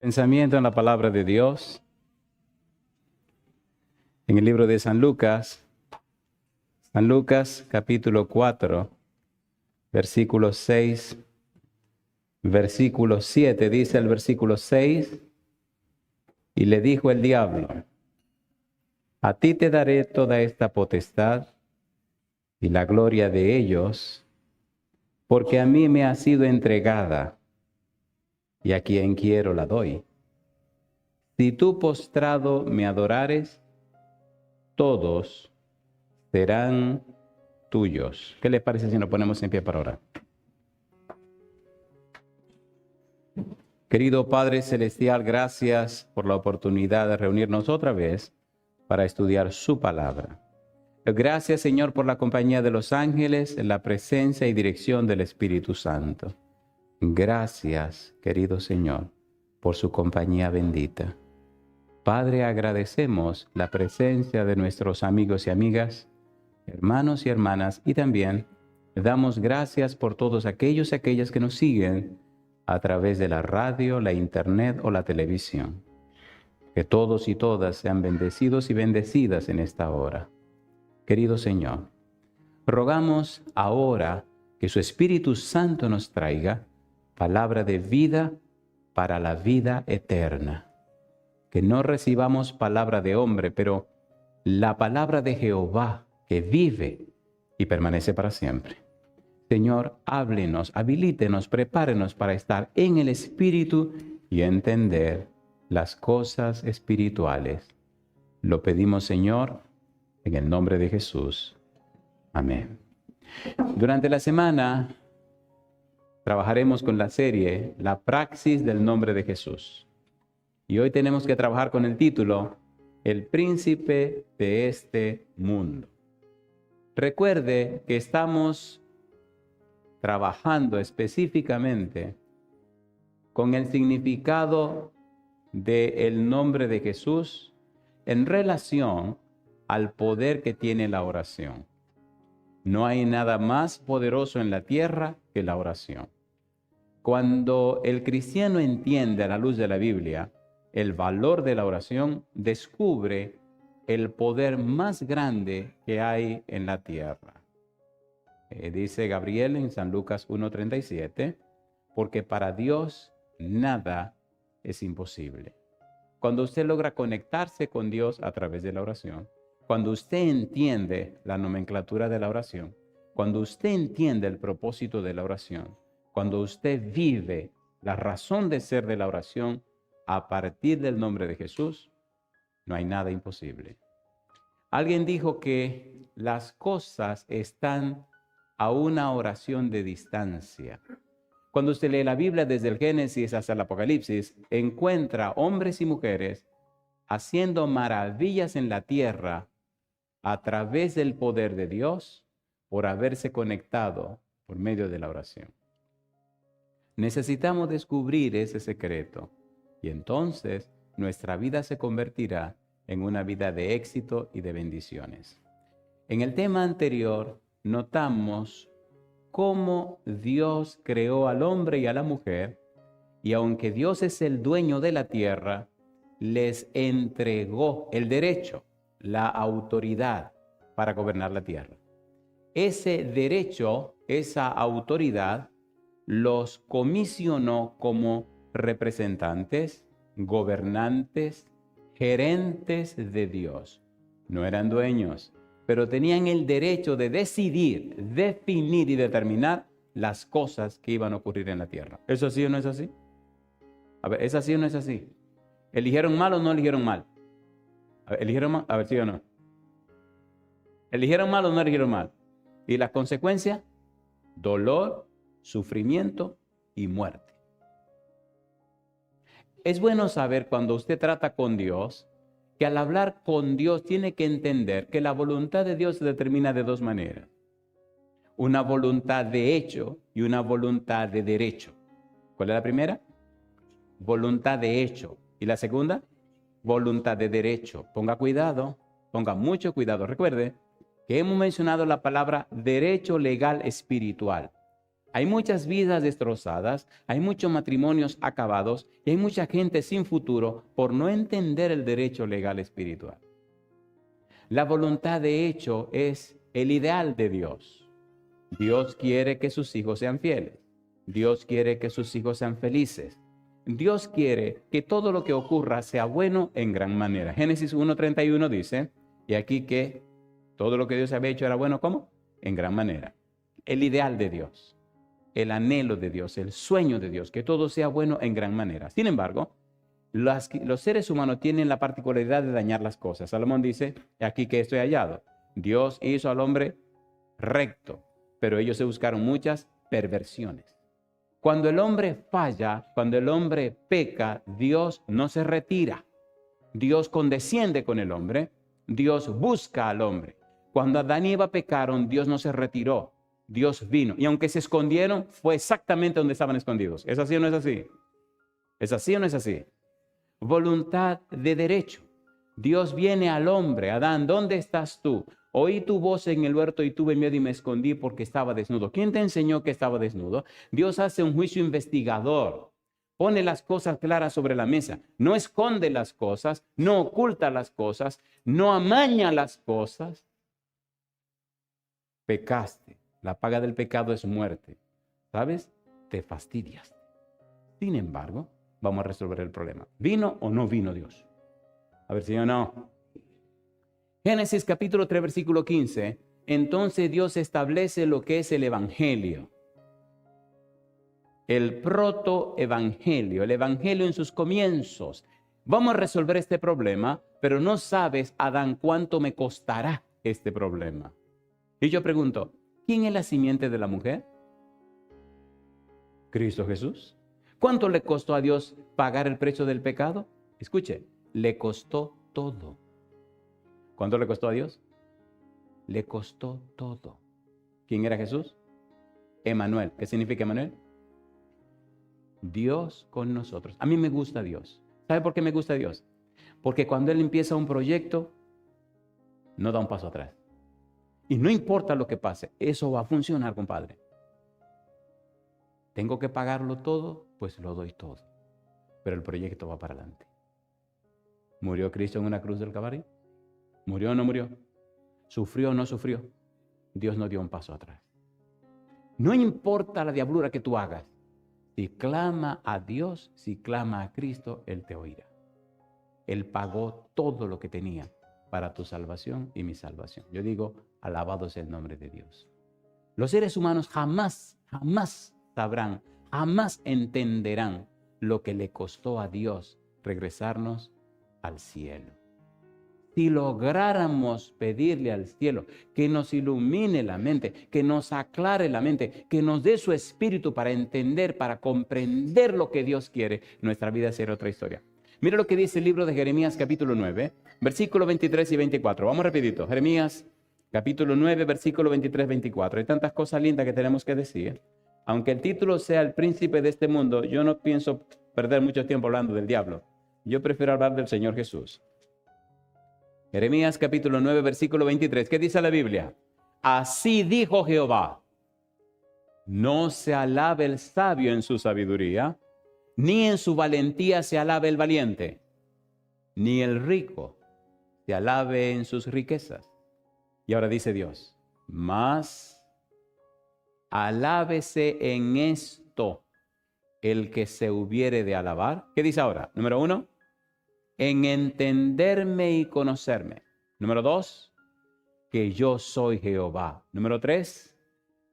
Pensamiento en la palabra de Dios, en el libro de San Lucas capítulo 4, versículo 6, versículo 7, dice el versículo 6, y le dijo el diablo: a ti te daré toda esta potestad y la gloria de ellos, porque a mí me ha sido entregada, y a quien quiero la doy. Si tú postrado me adorares, todos serán tuyos. ¿Qué les parece si nos ponemos en pie para orar? Querido Padre Celestial, gracias por la oportunidad de reunirnos otra vez para estudiar su palabra. Gracias, Señor, por la compañía de los ángeles, en la presencia y dirección del Espíritu Santo. Gracias, querido Señor, por su compañía bendita. Padre, agradecemos la presencia de nuestros amigos y amigas, hermanos y hermanas, y también damos gracias por todos aquellos y aquellas que nos siguen a través de la radio, la internet o la televisión. Que todos y todas sean bendecidos y bendecidas en esta hora. Querido Señor, rogamos ahora que su Espíritu Santo nos traiga palabra de vida para la vida eterna. Que no recibamos palabra de hombre, pero la palabra de Jehová que vive y permanece para siempre. Señor, háblenos, habilítenos, prepárenos para estar en el Espíritu y entender las cosas espirituales. Lo pedimos, Señor, en el nombre de Jesús. Amén. Durante la semana trabajaremos con la serie La praxis del nombre de Jesús. Y hoy tenemos que trabajar con el título El príncipe de este mundo. Recuerde que estamos trabajando específicamente con el significado del nombre de Jesús en relación al poder que tiene la oración. No hay nada más poderoso en la tierra que la oración. Cuando el cristiano entiende a la luz de la Biblia el valor de la oración, descubre el poder más grande que hay en la tierra. Dice Gabriel en San Lucas 1:37, porque para Dios nada es imposible. Cuando usted logra conectarse con Dios a través de la oración, cuando usted entiende la nomenclatura de la oración, cuando usted entiende el propósito de la oración, cuando usted vive la razón de ser de la oración a partir del nombre de Jesús, no hay nada imposible. Alguien dijo que las cosas están a una oración de distancia. Cuando usted lee la Biblia desde el Génesis hasta el Apocalipsis, encuentra hombres y mujeres haciendo maravillas en la tierra a través del poder de Dios por haberse conectado por medio de la oración. Necesitamos descubrir ese secreto y entonces nuestra vida se convertirá en una vida de éxito y de bendiciones. En el tema anterior notamos cómo Dios creó al hombre y a la mujer, y aunque Dios es el dueño de la tierra, les entregó el derecho, la autoridad para gobernar la tierra. Ese derecho, esa autoridad, los comisionó como representantes, gobernantes, gerentes de Dios. No eran dueños, pero tenían el derecho de decidir, definir y determinar las cosas que iban a ocurrir en la tierra. ¿Eso sí o no es así? A ver, ¿es así o no es así? ¿Eligieron mal o no eligieron mal? A ver, ¿eligieron mal? A ver, ¿sí o no? ¿Eligieron mal o no eligieron mal? ¿Y las consecuencias? Dolor, sufrimiento y muerte. Es bueno saber cuando usted trata con Dios, que al hablar con Dios tiene que entender que la voluntad de Dios se determina de dos maneras. Una voluntad de hecho y una voluntad de derecho. ¿Cuál es la primera? Voluntad de hecho. ¿Y la segunda? Voluntad de derecho. Ponga cuidado, ponga mucho cuidado. Recuerde que hemos mencionado la palabra derecho legal espiritual. Hay muchas vidas destrozadas, hay muchos matrimonios acabados y hay mucha gente sin futuro por no entender el derecho legal espiritual. La voluntad de hecho es el ideal de Dios. Dios quiere que sus hijos sean fieles. Dios quiere que sus hijos sean felices. Dios quiere que todo lo que ocurra sea bueno en gran manera. Génesis 1:31 dice, y aquí que todo lo que Dios había hecho era bueno, ¿cómo? En gran manera. El ideal de Dios, el anhelo de Dios, el sueño de Dios, que todo sea bueno en gran manera. Sin embargo, los seres humanos tienen la particularidad de dañar las cosas. Salomón dice, aquí que estoy hallado. Dios hizo al hombre recto, pero ellos se buscaron muchas perversiones. Cuando el hombre falla, cuando el hombre peca, Dios no se retira. Dios condesciende con el hombre. Dios busca al hombre. Cuando Adán y Eva pecaron, Dios no se retiró. Dios vino. Y aunque se escondieron, fue exactamente donde estaban escondidos. ¿Es así o no es así? ¿Es así o no es así? Voluntad de derecho. Dios viene al hombre. Adán, ¿dónde estás tú? Oí tu voz en el huerto y tuve miedo y me escondí porque estaba desnudo. ¿Quién te enseñó que estaba desnudo? Dios hace un juicio investigador. Pone las cosas claras sobre la mesa. No esconde las cosas, no oculta las cosas, no amaña las cosas. Pecaste. La paga del pecado es muerte. ¿Sabes? Te fastidias. Sin embargo, vamos a resolver el problema. ¿Vino o no vino Dios? A ver si o no. Génesis capítulo 3, versículo 15. Entonces Dios establece lo que es el evangelio. El protoevangelio, el evangelio en sus comienzos. Vamos a resolver este problema, pero no sabes, Adán, cuánto me costará este problema. Y yo pregunto, ¿quién es la simiente de la mujer? Cristo Jesús. ¿Cuánto le costó a Dios pagar el precio del pecado? Escuche, le costó todo. ¿Cuánto le costó a Dios? Le costó todo. ¿Quién era Jesús? Emmanuel. ¿Qué significa Emmanuel? Dios con nosotros. A mí me gusta Dios. ¿Sabe por qué me gusta Dios? Porque cuando Él empieza un proyecto, no da un paso atrás. Y no importa lo que pase, eso va a funcionar, compadre. ¿Tengo que pagarlo todo? Pues lo doy todo. Pero el proyecto va para adelante. ¿Murió Cristo en una cruz del Calvario? ¿Murió o no murió? ¿Sufrió o no sufrió? Dios no dio un paso atrás. No importa la diablura que tú hagas. Si clama a Dios, si clama a Cristo, Él te oirá. Él pagó todo lo que tenía para tu salvación y mi salvación. Yo digo, alabado sea el nombre de Dios. Los seres humanos jamás sabrán, jamás entenderán lo que le costó a Dios regresarnos al cielo. Si lográramos pedirle al cielo que nos ilumine la mente, que nos aclare la mente, que nos dé su espíritu para entender, para comprender lo que Dios quiere, nuestra vida será otra historia. Mira lo que dice el libro de Jeremías capítulo 9, versículos 23 y 24. Vamos rapidito. Jeremías capítulo 9, versículo 23 y 24. Hay tantas cosas lindas que tenemos que decir. Aunque el título sea El príncipe de este mundo, yo no pienso perder mucho tiempo hablando del diablo. Yo prefiero hablar del Señor Jesús. Jeremías capítulo 9, versículo 23. ¿Qué dice la Biblia? Así dijo Jehová: no se alabe el sabio en su sabiduría, ni en su valentía se alabe el valiente, ni el rico se alabe en sus riquezas. Y ahora dice Dios, mas alábese en esto el que se hubiere de alabar. ¿Qué dice ahora? Número 1, en entenderme y conocerme. Número 2, que yo soy Jehová. Número 3,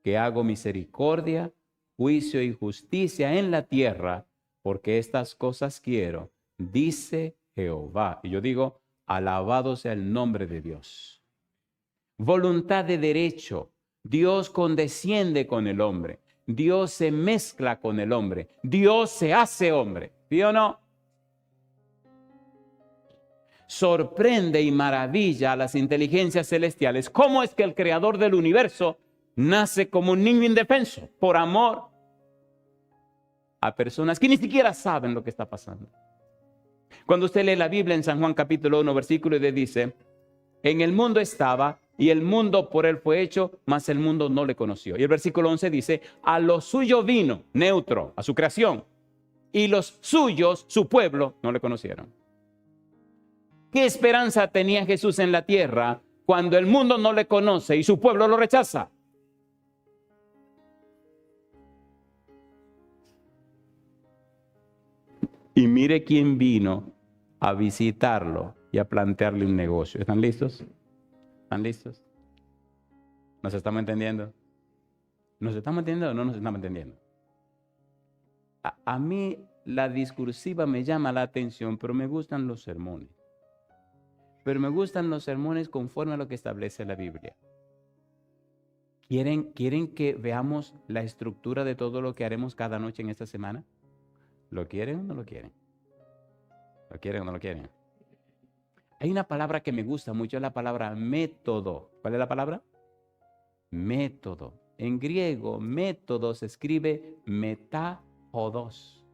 que hago misericordia, juicio y justicia en la tierra, porque estas cosas quiero, dice Jehová. Y yo digo, alabado sea el nombre de Dios. Voluntad de derecho. Dios condesciende con el hombre. Dios se mezcla con el hombre. Dios se hace hombre. ¿Sí o no? Sorprende y maravilla a las inteligencias celestiales. ¿Cómo es que el creador del universo nace como un niño indefenso por amor a personas que ni siquiera saben lo que está pasando? Cuando usted lee la Biblia en San Juan capítulo 1, versículo 10 dice, en el mundo estaba y el mundo por él fue hecho, mas el mundo no le conoció. Y el versículo 11 dice, a lo suyo vino, neutro, a su creación, y los suyos, su pueblo, no le conocieron. ¿Qué esperanza tenía Jesús en la tierra cuando el mundo no le conoce y su pueblo lo rechaza? Y mire quién vino a visitarlo y a plantearle un negocio. ¿Están listos? ¿Están listos? ¿Nos estamos entendiendo? ¿Nos estamos entendiendo o no nos estamos entendiendo? A mí la discursiva me llama la atención, pero me gustan los sermones. Pero me gustan los sermones conforme a lo que establece la Biblia. ¿Quieren que veamos la estructura de todo lo que haremos cada noche en esta semana? ¿Lo quieren o no lo quieren? ¿Lo quieren o no lo quieren? Hay una palabra que me gusta mucho, es la palabra método. ¿Cuál es la palabra? Método. En griego, método se escribe metahodos.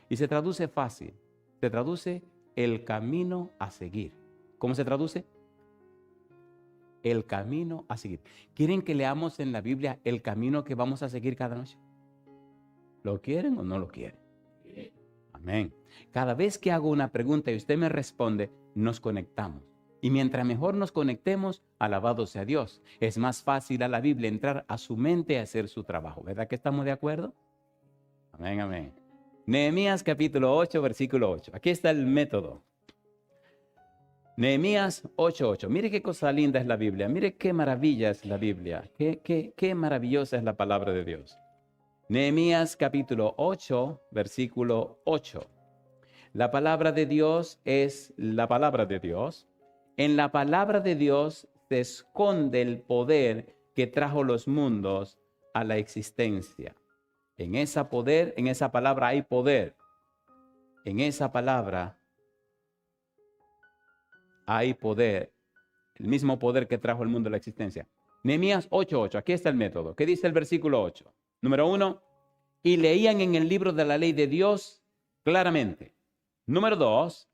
Y se traduce fácil. Se traduce el camino a seguir. ¿Cómo se traduce? El camino a seguir. ¿Quieren que leamos en la Biblia el camino que vamos a seguir cada noche? ¿Lo quieren o no lo quieren? Amén. Cada vez que hago una pregunta y usted me responde, nos conectamos. Y mientras mejor nos conectemos, alabado sea Dios. Es más fácil a la Biblia entrar a su mente y hacer su trabajo. ¿Verdad que estamos de acuerdo? Amén, amén. Nehemías capítulo 8, versículo 8. Aquí está el método. Nehemías 8:8. Mire qué cosa linda es la Biblia. Mire qué maravilla es la Biblia. Qué maravillosa es la palabra de Dios. Nehemías capítulo 8, versículo 8. La palabra de Dios es la palabra de Dios. En la palabra de Dios se esconde el poder que trajo los mundos a la existencia. En esa palabra hay poder. En esa palabra hay poder. El mismo poder que trajo el mundo a la existencia. Nehemías 8:8. Aquí está el método. ¿Qué dice el versículo 8? Número 1. Y leían en el libro de la ley de Dios claramente. Número 2.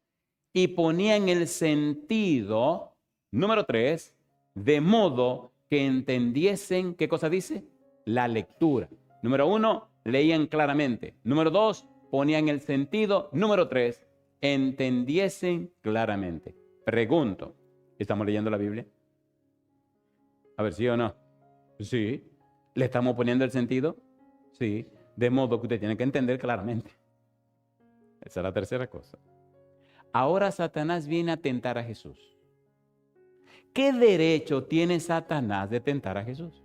Y ponían el sentido. Número 3. De modo que entendiesen, ¿qué cosa dice? La lectura. Número 1. Leían claramente. Número 2. Ponían el sentido. Número 3. Entendiesen claramente. Pregunto, ¿estamos leyendo la Biblia? A ver, ¿sí o no? Sí. ¿Le estamos poniendo el sentido? Sí. De modo que usted tiene que entender claramente. Esa es la tercera cosa. Ahora Satanás viene a tentar a Jesús. ¿Qué derecho tiene Satanás de tentar a Jesús?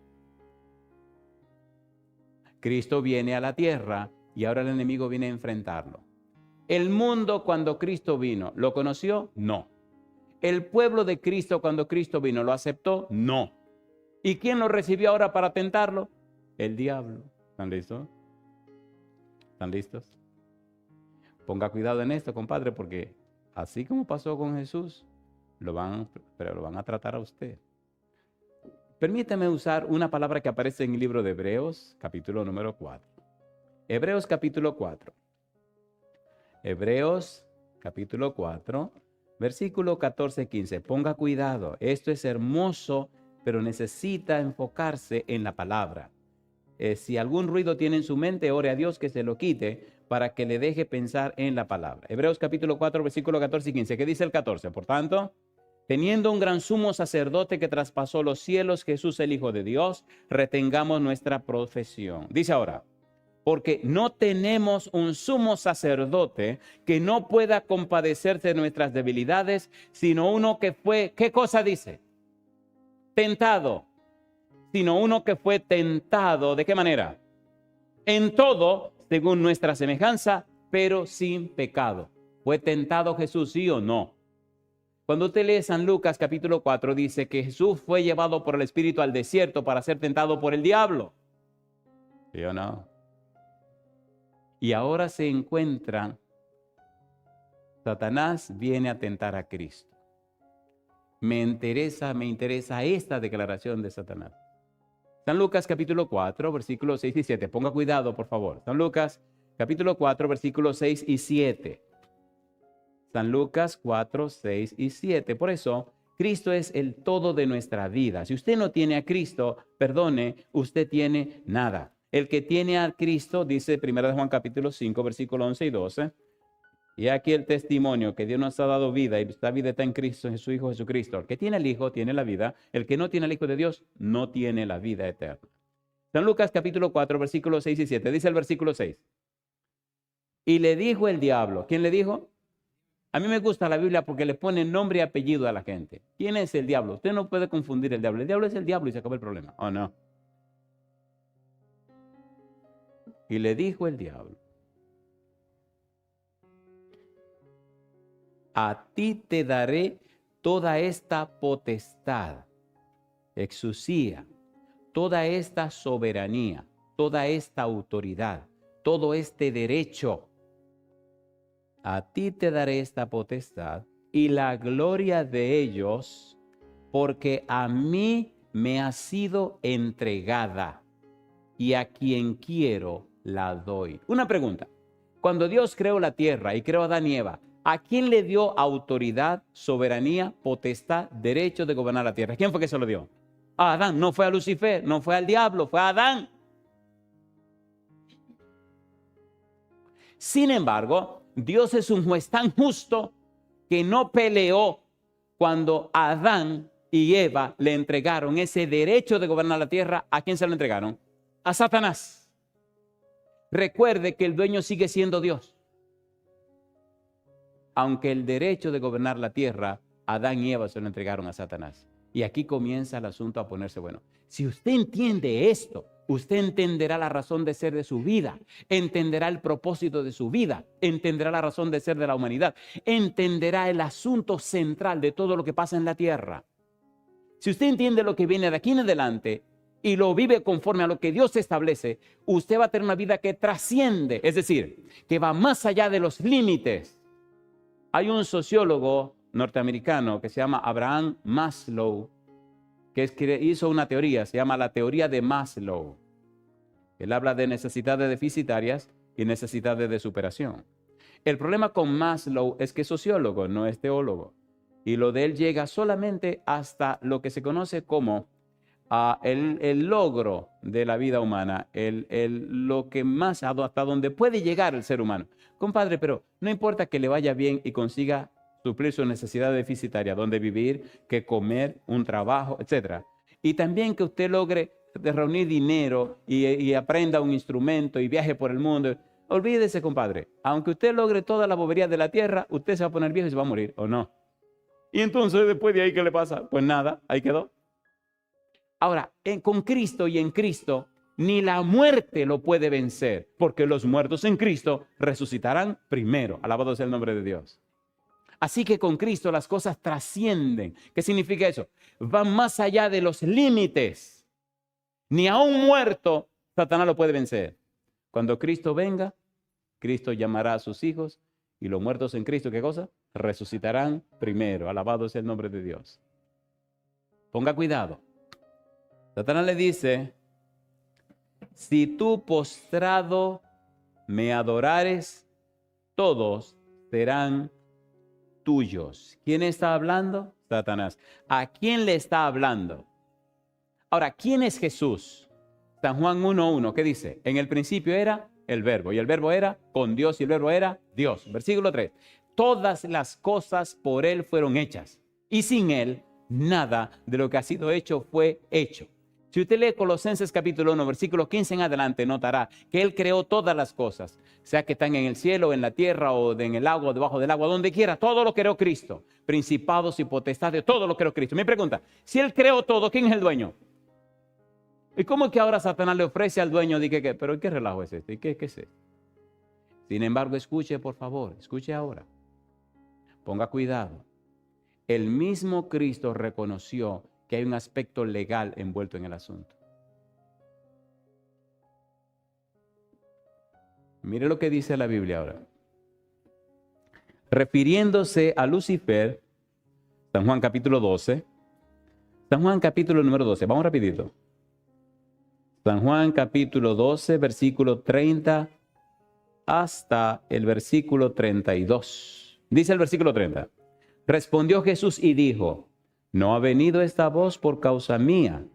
Cristo viene a la tierra y ahora el enemigo viene a enfrentarlo. El mundo cuando Cristo vino, ¿lo conoció? No. ¿El pueblo de Cristo cuando Cristo vino lo aceptó? No. ¿Y quién lo recibió ahora para tentarlo? El diablo. ¿Están listos? ¿Están listos? Ponga cuidado en esto, compadre, porque así como pasó con Jesús, pero lo van a tratar a usted. Permítame usar una palabra que aparece en el libro de Hebreos, capítulo número 4. Hebreos capítulo 4. Hebreos capítulo 4. Versículo 14-15. Ponga cuidado. Esto es hermoso, pero necesita enfocarse en la palabra. Si algún ruido tiene en su mente, ore a Dios que se lo quite para que le deje pensar en la palabra. Hebreos capítulo 4, versículo 14-15. ¿Qué dice el 14? Por tanto, teniendo un gran sumo sacerdote que traspasó los cielos, Jesús el Hijo de Dios, retengamos nuestra profesión. Dice ahora, porque no tenemos un sumo sacerdote que no pueda compadecerse de nuestras debilidades, sino uno que fue, ¿qué cosa dice? Tentado. Sino uno que fue tentado, ¿de qué manera? En todo, según nuestra semejanza, pero sin pecado. ¿Fue tentado Jesús, sí o no? Cuando usted lee San Lucas capítulo 4, dice que Jesús fue llevado por el Espíritu al desierto para ser tentado por el diablo. ¿Sí o no? Y ahora se encuentra, Satanás viene a tentar a Cristo. Me interesa esta declaración de Satanás. San Lucas capítulo 4, versículos 6 y 7. Ponga cuidado, por favor. San Lucas capítulo 4, versículos 6 y 7. San Lucas 4, 6 y 7. Por eso, Cristo es el todo de nuestra vida. Si usted no tiene a Cristo, perdone, usted tiene nada. El que tiene a Cristo, dice 1 Juan capítulo 5, versículo 11 y 12, y aquí el testimonio que Dios nos ha dado vida, y esta vida está en Cristo, en su Hijo Jesucristo. El que tiene al Hijo tiene la vida, el que no tiene al Hijo de Dios no tiene la vida eterna. San Lucas capítulo 4, versículos 6 y 7, dice el versículo 6. Y le dijo el diablo, ¿quién le dijo? A mí me gusta la Biblia porque le pone nombre y apellido a la gente. ¿Quién es el diablo? Usted no puede confundir el diablo. El diablo es el diablo y se acabó el problema. ¿O no? Y le dijo el diablo, a ti te daré toda esta potestad, exusía, toda esta soberanía, toda esta autoridad, todo este derecho. A ti te daré esta potestad y la gloria de ellos, porque a mí me ha sido entregada y a quien quiero la doy. Una pregunta. Cuando Dios creó la tierra y creó a Adán y Eva, ¿a quién le dio autoridad, soberanía, potestad, derecho de gobernar la tierra? ¿Quién fue que se lo dio? A Adán. No fue a Lucifer, no fue al diablo, fue a Adán. Sin embargo, Dios es un juez tan justo que no peleó cuando Adán y Eva le entregaron ese derecho de gobernar la tierra. ¿A quién se lo entregaron? A Satanás. Recuerde que el dueño sigue siendo Dios. Aunque el derecho de gobernar la tierra, Adán y Eva se lo entregaron a Satanás. Y aquí comienza el asunto a ponerse bueno. Si usted entiende esto, usted entenderá la razón de ser de su vida, entenderá el propósito de su vida, entenderá la razón de ser de la humanidad, entenderá el asunto central de todo lo que pasa en la tierra. Si usted entiende lo que viene de aquí en adelante y lo vive conforme a lo que Dios establece, usted va a tener una vida que trasciende, es decir, que va más allá de los límites. Hay un sociólogo norteamericano que se llama Abraham Maslow, que hizo una teoría, se llama la teoría de Maslow. Él habla de necesidades deficitarias y necesidades de superación. El problema con Maslow es que es sociólogo, no es teólogo. Y lo de él llega solamente hasta lo que se conoce como el logro de la vida humana, lo que más, hasta donde puede llegar el ser humano. Compadre, pero no importa que le vaya bien y consiga suplir su necesidad deficitaria, donde vivir, que comer, un trabajo, etc. Y también que usted logre reunir dinero y aprenda un instrumento y viaje por el mundo. Olvídese, compadre, aunque usted logre toda la bobería de la tierra, usted se va a poner viejo y se va a morir, ¿o no? Y entonces, después de ahí, ¿qué le pasa? Pues nada, ahí quedó. Ahora, con Cristo y en Cristo, ni la muerte lo puede vencer, porque los muertos en Cristo resucitarán primero. Alabado sea el nombre de Dios. Así que con Cristo las cosas trascienden. ¿Qué significa eso? Van más allá de los límites. Ni a un muerto Satanás lo puede vencer. Cuando Cristo venga, Cristo llamará a sus hijos y los muertos en Cristo, ¿qué cosa? Resucitarán primero. Alabado sea el nombre de Dios. Ponga cuidado. Satanás le dice, si tú postrado me adorares, todos serán tuyos. ¿Quién está hablando? Satanás. ¿A quién le está hablando? Ahora, ¿quién es Jesús? San Juan 1:1, ¿qué dice? En el principio era el verbo, y el verbo era con Dios, y el verbo era Dios. Versículo 3. Todas las cosas por él fueron hechas, y sin él nada de lo que ha sido hecho fue hecho. Si usted lee Colosenses capítulo 1, versículo 15 en adelante, notará que Él creó todas las cosas, sea que están en el cielo, en la tierra, o en el agua, o debajo del agua, donde quiera, todo lo creó Cristo. Principados y potestades, todo lo creó Cristo. Mi pregunta, si Él creó todo, ¿quién es el dueño? ¿Y cómo es que ahora Satanás le ofrece al dueño? Dije, pero ¿qué relajo es este? ¿Qué es esto? Sin embargo, escuche, por favor, escuche ahora. Ponga cuidado. El mismo Cristo reconoció que hay un aspecto legal envuelto en el asunto. Mire lo que dice la Biblia ahora. Refiriéndose a Lucifer, San Juan capítulo 12, San Juan capítulo número 12, vamos rapidito. San Juan capítulo 12, versículo 30 hasta el versículo 32. Dice el versículo 30. Respondió Jesús y dijo, No ha venido esta voz por causa mía,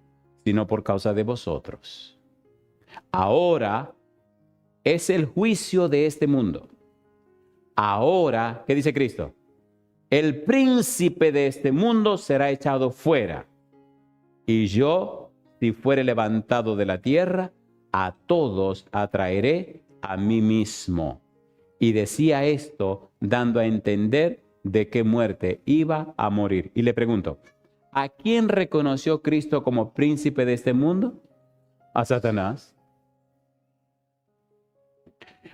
sino por causa de vosotros. Ahora es el juicio de este mundo. Ahora, ¿qué dice Cristo? El príncipe de este mundo será echado fuera. Y yo, si fuere levantado de la tierra, a todos atraeré a mí mismo. Y decía esto dando a entender de qué muerte iba a morir. Y le pregunto, ¿a quién reconoció Cristo como príncipe de este mundo? A Satanás.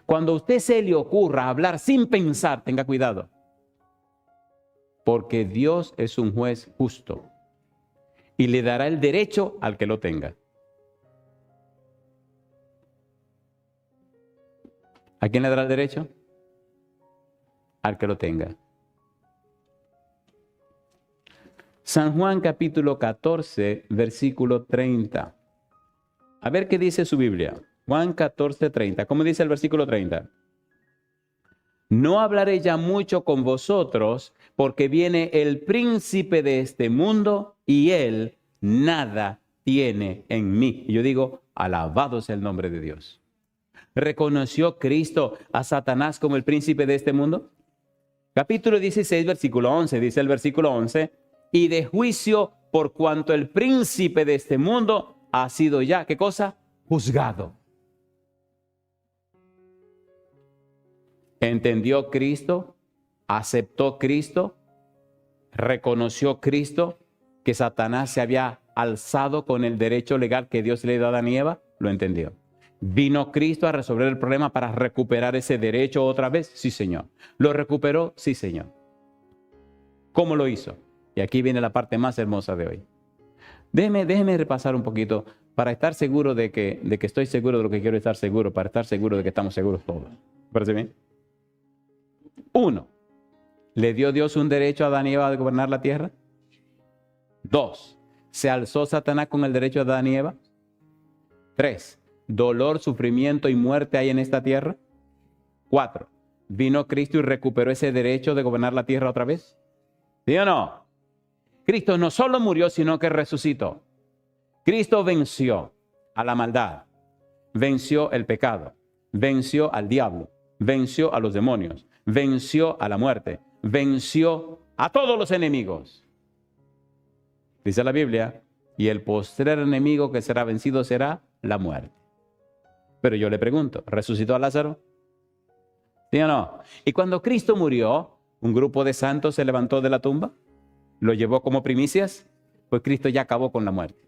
Cuando a usted se le ocurra hablar sin pensar, tenga cuidado. Porque Dios es un juez justo y le dará el derecho al que lo tenga. ¿A quién le dará el derecho? Al que lo tenga. San Juan capítulo 14, versículo 30. A ver qué dice su Biblia. Juan 14, 30. ¿Cómo dice el versículo 30? No hablaré ya mucho con vosotros, porque viene el príncipe de este mundo y él nada tiene en mí. Y yo digo, alabado sea el nombre de Dios. ¿Reconoció Cristo a Satanás como el príncipe de este mundo? Capítulo 16, versículo 11, dice el versículo 11, y de juicio por cuanto el príncipe de este mundo ha sido ya, ¿qué cosa? Juzgado. ¿Entendió Cristo? ¿Aceptó Cristo? ¿Reconoció Cristo que Satanás se había alzado con el derecho legal que Dios le dio a Adán y Eva? Lo entendió. ¿Vino Cristo a resolver el problema para recuperar ese derecho otra vez? Sí, Señor. ¿Lo recuperó? Sí, Señor. ¿Cómo lo hizo? Y aquí viene la parte más hermosa de hoy. Déjeme repasar un poquito para estar seguro de que estoy seguro de lo que quiero estar seguro, para estar seguro de que estamos seguros todos. ¿Parece bien? 1. ¿Le dio Dios un derecho a Adán y Eva de gobernar la tierra? 2. ¿Se alzó Satanás con el derecho de Adán y Eva? 3. ¿Dolor, sufrimiento y muerte hay en esta tierra? 4. ¿Vino Cristo y recuperó ese derecho de gobernar la tierra otra vez? ¿Sí o no? Cristo no solo murió, sino que resucitó. Cristo venció a la maldad, venció el pecado, venció al diablo, venció a los demonios, venció a la muerte, venció a todos los enemigos. Dice la Biblia, y el postrer enemigo que será vencido será la muerte. Pero yo le pregunto, ¿resucitó a Lázaro? ¿Sí o no? Y cuando Cristo murió, un grupo de santos se levantó de la tumba, lo llevó como primicias, pues Cristo ya acabó con la muerte.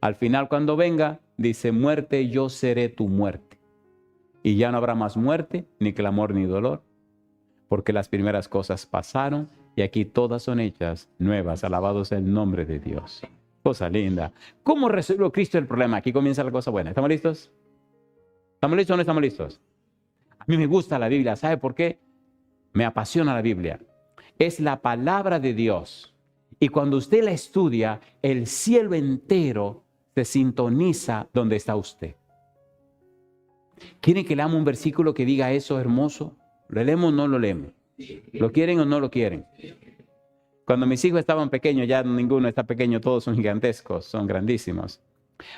Al final, cuando venga, dice, muerte, yo seré tu muerte. Y ya no habrá más muerte, ni clamor, ni dolor, porque las primeras cosas pasaron y aquí todas son hechas nuevas. Alabado sea el nombre de Dios. Cosa linda. ¿Cómo resolvió Cristo el problema? Aquí comienza la cosa buena. ¿Estamos listos? ¿Estamos listos o no estamos listos? A mí me gusta la Biblia. ¿Sabe por qué? Me apasiona la Biblia. Es la palabra de Dios. Y cuando usted la estudia, el cielo entero se sintoniza donde está usted. ¿Quieren que leamos un versículo que diga eso hermoso? ¿Lo leemos o no lo leemos? ¿Lo quieren o no lo quieren? Cuando mis hijos estaban pequeños, ya ninguno está pequeño, todos son gigantescos, son grandísimos.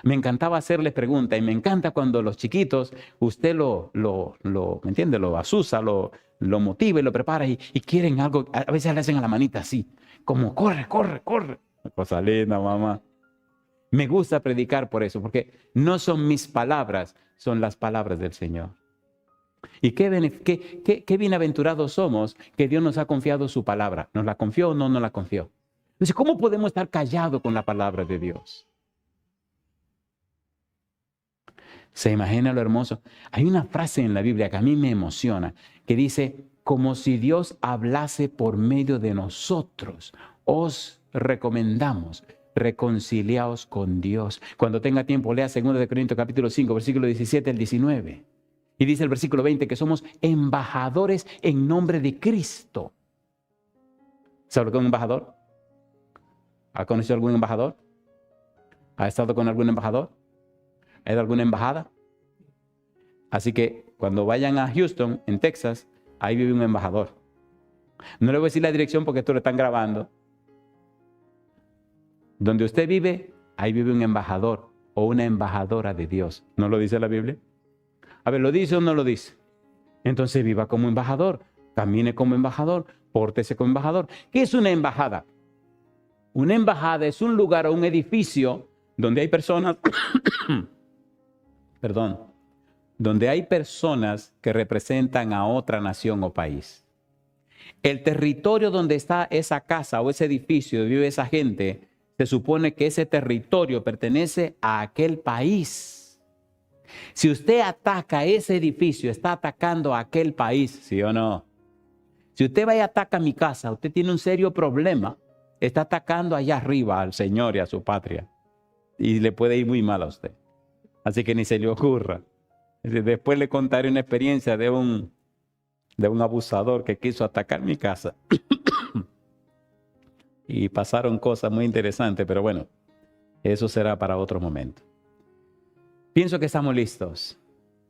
Me encantaba hacerles preguntas y me encanta cuando los chiquitos, usted ¿me entiende? Lo asusa, lo motiva y lo prepara y quieren algo, a veces le hacen a la manita así, como corre, corre, corre. Cosa linda, mamá. Me gusta predicar por eso, porque no son mis palabras, son las palabras del Señor. Y qué bienaventurados somos que Dios nos ha confiado su palabra. ¿Nos la confió o no nos la confió? Entonces, ¿cómo podemos estar callados con la palabra de Dios? ¿Se imagina lo hermoso? Hay una frase en la Biblia que a mí me emociona, que dice, como si Dios hablase por medio de nosotros, os recomendamos, reconciliaos con Dios. Cuando tenga tiempo, lea 2 Corintios capítulo 5, versículo 17 al 19. Y dice el versículo 20 que somos embajadores en nombre de Cristo. ¿Sabe lo que es un embajador? ¿Ha conocido algún embajador? ¿Ha estado con algún embajador? ¿Ha ido a alguna embajada? Así que cuando vayan a Houston, en Texas, ahí vive un embajador. No le voy a decir la dirección porque esto lo están grabando. Donde usted vive, ahí vive un embajador o una embajadora de Dios. ¿No lo dice la Biblia? A ver, ¿lo dice o no lo dice? Entonces viva como embajador, camine como embajador, pórtese como embajador. ¿Qué es una embajada? Una embajada es un lugar o un edificio donde hay personas, perdón, donde hay personas que representan a otra nación o país. El territorio donde está esa casa o ese edificio donde vive esa gente, se supone que ese territorio pertenece a aquel país. Si usted ataca ese edificio, está atacando a aquel país, ¿sí o no? Si usted va y ataca mi casa, usted tiene un serio problema. Está atacando allá arriba al Señor y a su patria. Y le puede ir muy mal a usted. Así que ni se le ocurra. Después le contaré una experiencia de un abusador que quiso atacar mi casa. Y pasaron cosas muy interesantes, pero bueno, eso será para otro momento. Pienso que estamos listos.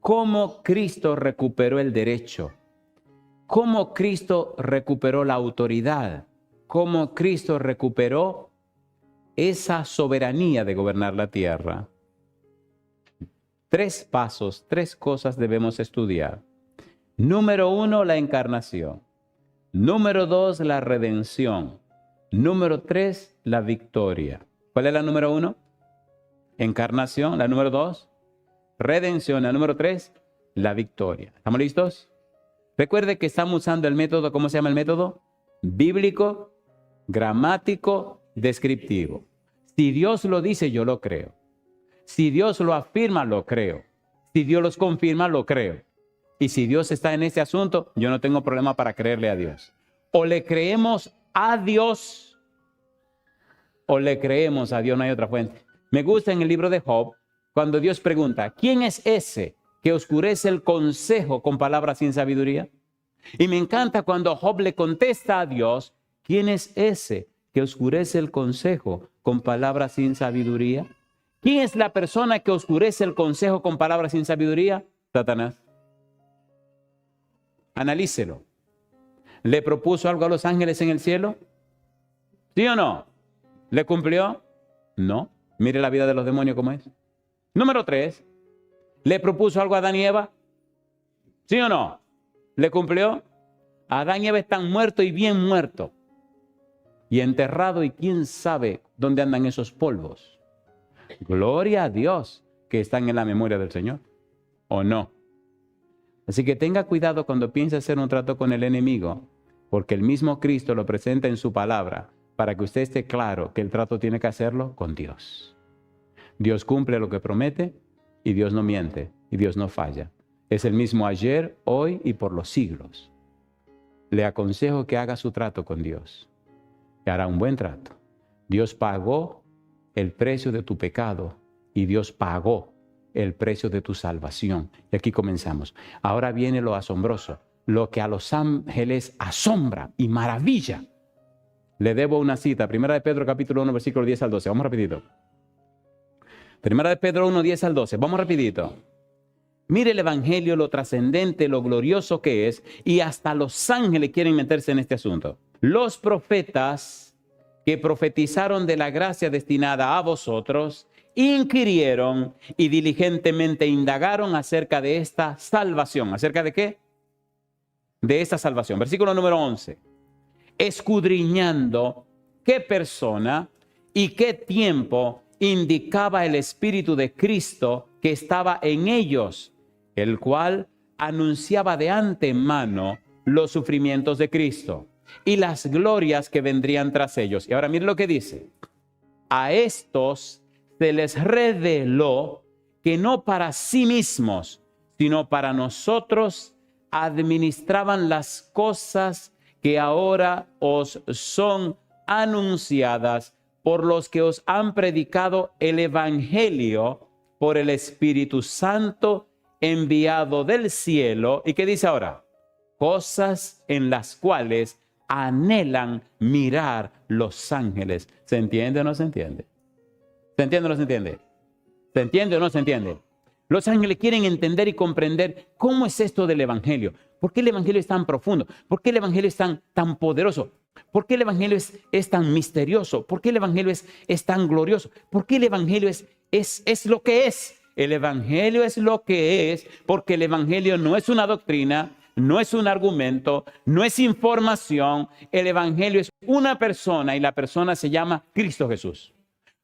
¿Cómo Cristo recuperó el derecho? ¿Cómo Cristo recuperó la autoridad? ¿Cómo Cristo recuperó esa soberanía de gobernar la tierra? 3 pasos, 3 cosas debemos estudiar. Número 1, la encarnación. Número 2, la redención. Número 3, la victoria. ¿Cuál es la número 1? Encarnación. La número 2, redención. La número 3, la victoria. ¿Estamos listos? Recuerde que estamos usando el método, ¿cómo se llama el método? Bíblico, gramático, descriptivo. Si Dios lo dice, yo lo creo. Si Dios lo afirma, lo creo. Si Dios los confirma, lo creo. Y si Dios está en este asunto, yo no tengo problema para creerle a Dios. O le creemos a Dios, o le creemos a Dios, no hay otra fuente. Me gusta en el libro de Job, cuando Dios pregunta, ¿quién es ese que oscurece el consejo con palabras sin sabiduría? Y me encanta cuando Job le contesta a Dios, ¿quién es ese que oscurece el consejo con palabras sin sabiduría? ¿Quién es la persona que oscurece el consejo con palabras sin sabiduría? Satanás. Analícelo. ¿Le propuso algo a los ángeles en el cielo? ¿Sí o no? ¿Le cumplió? No. Mire la vida de los demonios cómo es. Número 3. ¿Le propuso algo a Adán y Eva? ¿Sí o no? ¿Le cumplió? Adán y Eva están muertos y bien muertos. Y enterrados, y quién sabe dónde andan esos polvos. Gloria a Dios que están en la memoria del Señor. ¿O no? Así que tenga cuidado cuando piense hacer un trato con el enemigo, porque el mismo Cristo lo presenta en su palabra para que usted esté claro que el trato tiene que hacerlo con Dios. Dios cumple lo que promete y Dios no miente y Dios no falla. Es el mismo ayer, hoy y por los siglos. Le aconsejo que haga su trato con Dios. Que hará un buen trato. Dios pagó el precio de tu pecado y Dios pagó el precio de tu salvación. Y aquí comenzamos. Ahora viene lo asombroso, lo que a los ángeles asombra y maravilla. Le debo una cita, 1 de Pedro capítulo 1, versículo 10 al 12. Vamos rapidito. 1 de Pedro 1, 10 al 12. Vamos rapidito. Mire el evangelio, lo trascendente, lo glorioso que es, y hasta los ángeles quieren meterse en este asunto. Los profetas que profetizaron de la gracia destinada a vosotros, inquirieron y diligentemente indagaron acerca de esta salvación. ¿Acerca de qué? De esta salvación. Versículo número 11. Escudriñando qué persona y qué tiempo indicaba el Espíritu de Cristo que estaba en ellos, el cual anunciaba de antemano los sufrimientos de Cristo y las glorias que vendrían tras ellos. Y ahora mire lo que dice. A estos se les reveló que no para sí mismos, sino para nosotros administraban las cosas que ahora os son anunciadas por los que os han predicado el Evangelio por el Espíritu Santo enviado del cielo. ¿Y qué dice ahora? Cosas en las cuales anhelan mirar los ángeles. ¿Se entiende o no se entiende? ¿Se entiende o no se entiende? ¿Se entiende o no se entiende? Los ángeles quieren entender y comprender cómo es esto del Evangelio. ¿Por qué el Evangelio es tan profundo? ¿Por qué el Evangelio es tan poderoso? ¿Por qué el Evangelio es tan misterioso? ¿Por qué el Evangelio es tan glorioso? ¿Por qué el Evangelio es lo que es? El Evangelio es lo que es porque el Evangelio no es una doctrina, no es un argumento, no es información. El Evangelio es una persona y la persona se llama Cristo Jesús.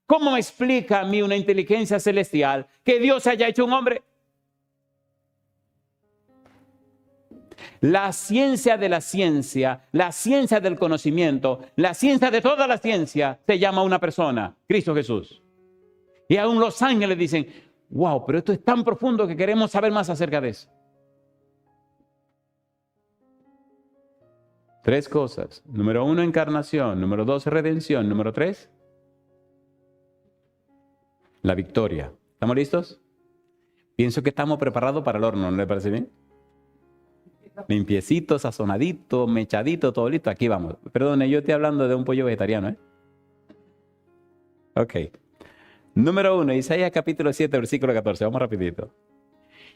¿Cómo me explica a mí una inteligencia celestial que Dios haya hecho un hombre? La ciencia de la ciencia, la ciencia del conocimiento, la ciencia de toda la ciencia se llama una persona, Cristo Jesús. Y aún los ángeles dicen, wow, pero esto es tan profundo que queremos saber más acerca de eso. 3 cosas. Número 1, encarnación. Número 2, redención. Número 3, la victoria. ¿Estamos listos? Pienso que estamos preparados para el horno, ¿no le parece bien? Limpiecito, sazonadito, mechadito, todo listo. Aquí vamos. Perdone, yo estoy hablando de un pollo vegetariano, ¿eh? Ok. Número 1, Isaías capítulo 7, versículo 14. Vamos rapidito.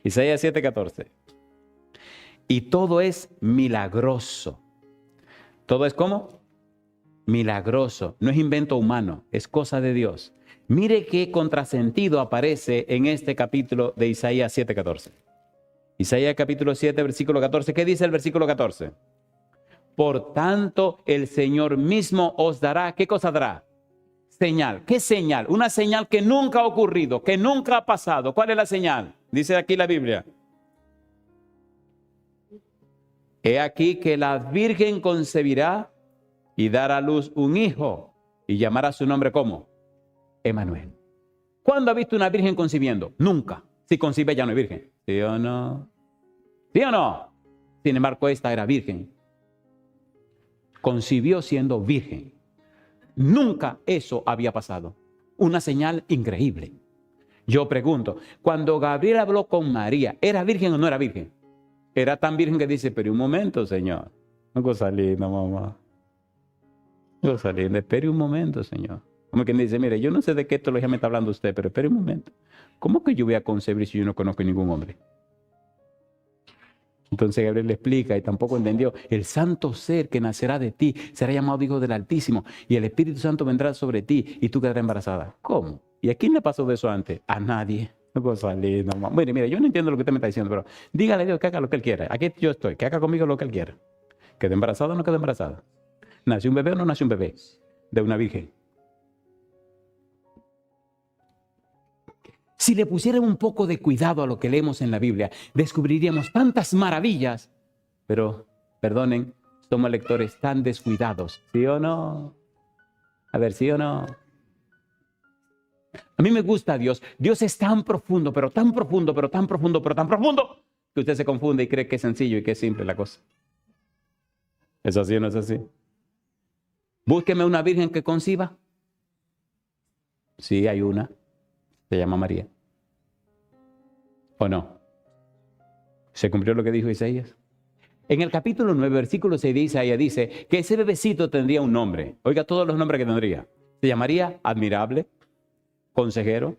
Isaías 7, 14. Y todo es milagroso. ¿Todo es cómo? Milagroso. No es invento humano, es cosa de Dios. Mire qué contrasentido aparece en este capítulo de Isaías 7, 14. Isaías capítulo 7, versículo 14. ¿Qué dice el versículo 14? Por tanto, el Señor mismo os dará, ¿qué cosa dará? Señal. ¿Qué señal? Una señal que nunca ha ocurrido, que nunca ha pasado. ¿Cuál es la señal? Dice aquí la Biblia. He aquí que la Virgen concebirá y dará a luz un hijo y llamará su nombre ¿cómo? Emanuel. ¿Cuándo ha visto una virgen concibiendo? Nunca. Si concibe ya no es virgen. ¿Sí o no? ¿Sí o no? Sin embargo, esta era virgen. Concibió siendo virgen. Nunca eso había pasado. Una señal increíble. Yo pregunto, cuando Gabriel habló con María, ¿era virgen o no era virgen? Era tan virgen que dice, pero un momento, Señor. No cosa linda, mamá. No cosa linda, espere un momento, Señor. Como quien dice, mire, yo no sé de qué teología me está hablando usted, pero espere un momento. ¿Cómo que yo voy a concebir si yo no conozco ningún hombre? Entonces Gabriel le explica y tampoco entendió. El santo ser que nacerá de ti será llamado Hijo del Altísimo y el Espíritu Santo vendrá sobre ti y tú quedarás embarazada. ¿Cómo? ¿Y a quién le pasó de eso antes? A nadie. No puedo salir, no, mamá. Mire, yo no entiendo lo que usted me está diciendo, pero dígale a Dios que haga lo que Él quiera. Aquí yo estoy, que haga conmigo lo que Él quiera. ¿Quede embarazada o no quede embarazada? ¿Nació un bebé o no nació un bebé? De una virgen. Si le pusiéramos un poco de cuidado a lo que leemos en la Biblia, descubriríamos tantas maravillas. Pero, perdonen, somos lectores tan descuidados. ¿Sí o no? A ver, ¿sí o no? A mí me gusta Dios. Dios es tan profundo, pero tan profundo, pero tan profundo, pero tan profundo, que usted se confunde y cree que es sencillo y que es simple la cosa. ¿Es así o no es así? Búsqueme una virgen que conciba. Sí, hay una. Se llama María. ¿O no? ¿Se cumplió lo que dijo Isaías? En el capítulo 9, versículo 6 de Isaías dice que ese bebecito tendría un nombre. Oiga todos los nombres que tendría. Se llamaría Admirable, Consejero,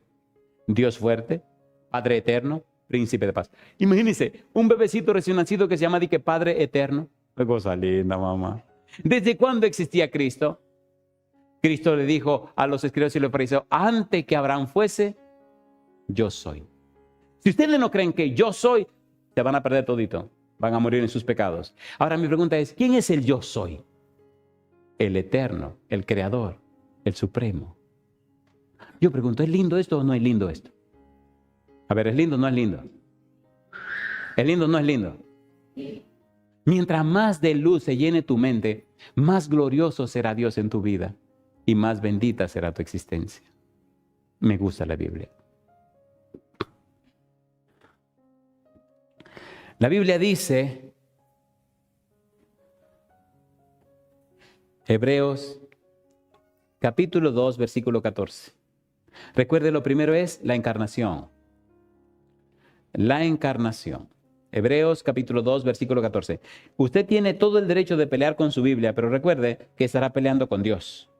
Dios Fuerte, Padre Eterno, Príncipe de Paz. Imagínense, un bebecito recién nacido que se llama Padre Eterno. Qué cosa linda, mamá. ¿Desde cuándo existía Cristo? Cristo le dijo a los escribas y los fariseos, antes que Abraham fuese, yo soy. Si ustedes no creen que yo soy, se van a perder todito. Van a morir en sus pecados. Ahora mi pregunta es, ¿quién es el yo soy? El eterno, el creador, el supremo. Yo pregunto, ¿es lindo esto o no es lindo esto? A ver, ¿es lindo o no es lindo? ¿Es lindo o no es lindo? Mientras más de luz se llene tu mente, más glorioso será Dios en tu vida y más bendita será tu existencia. Me gusta la Biblia. La Biblia dice, Hebreos capítulo 2, versículo 14. Recuerde, lo primero es la encarnación. La encarnación. Hebreos capítulo 2, versículo 14. Usted tiene todo el derecho de pelear con su Biblia, pero recuerde que estará peleando con Dios.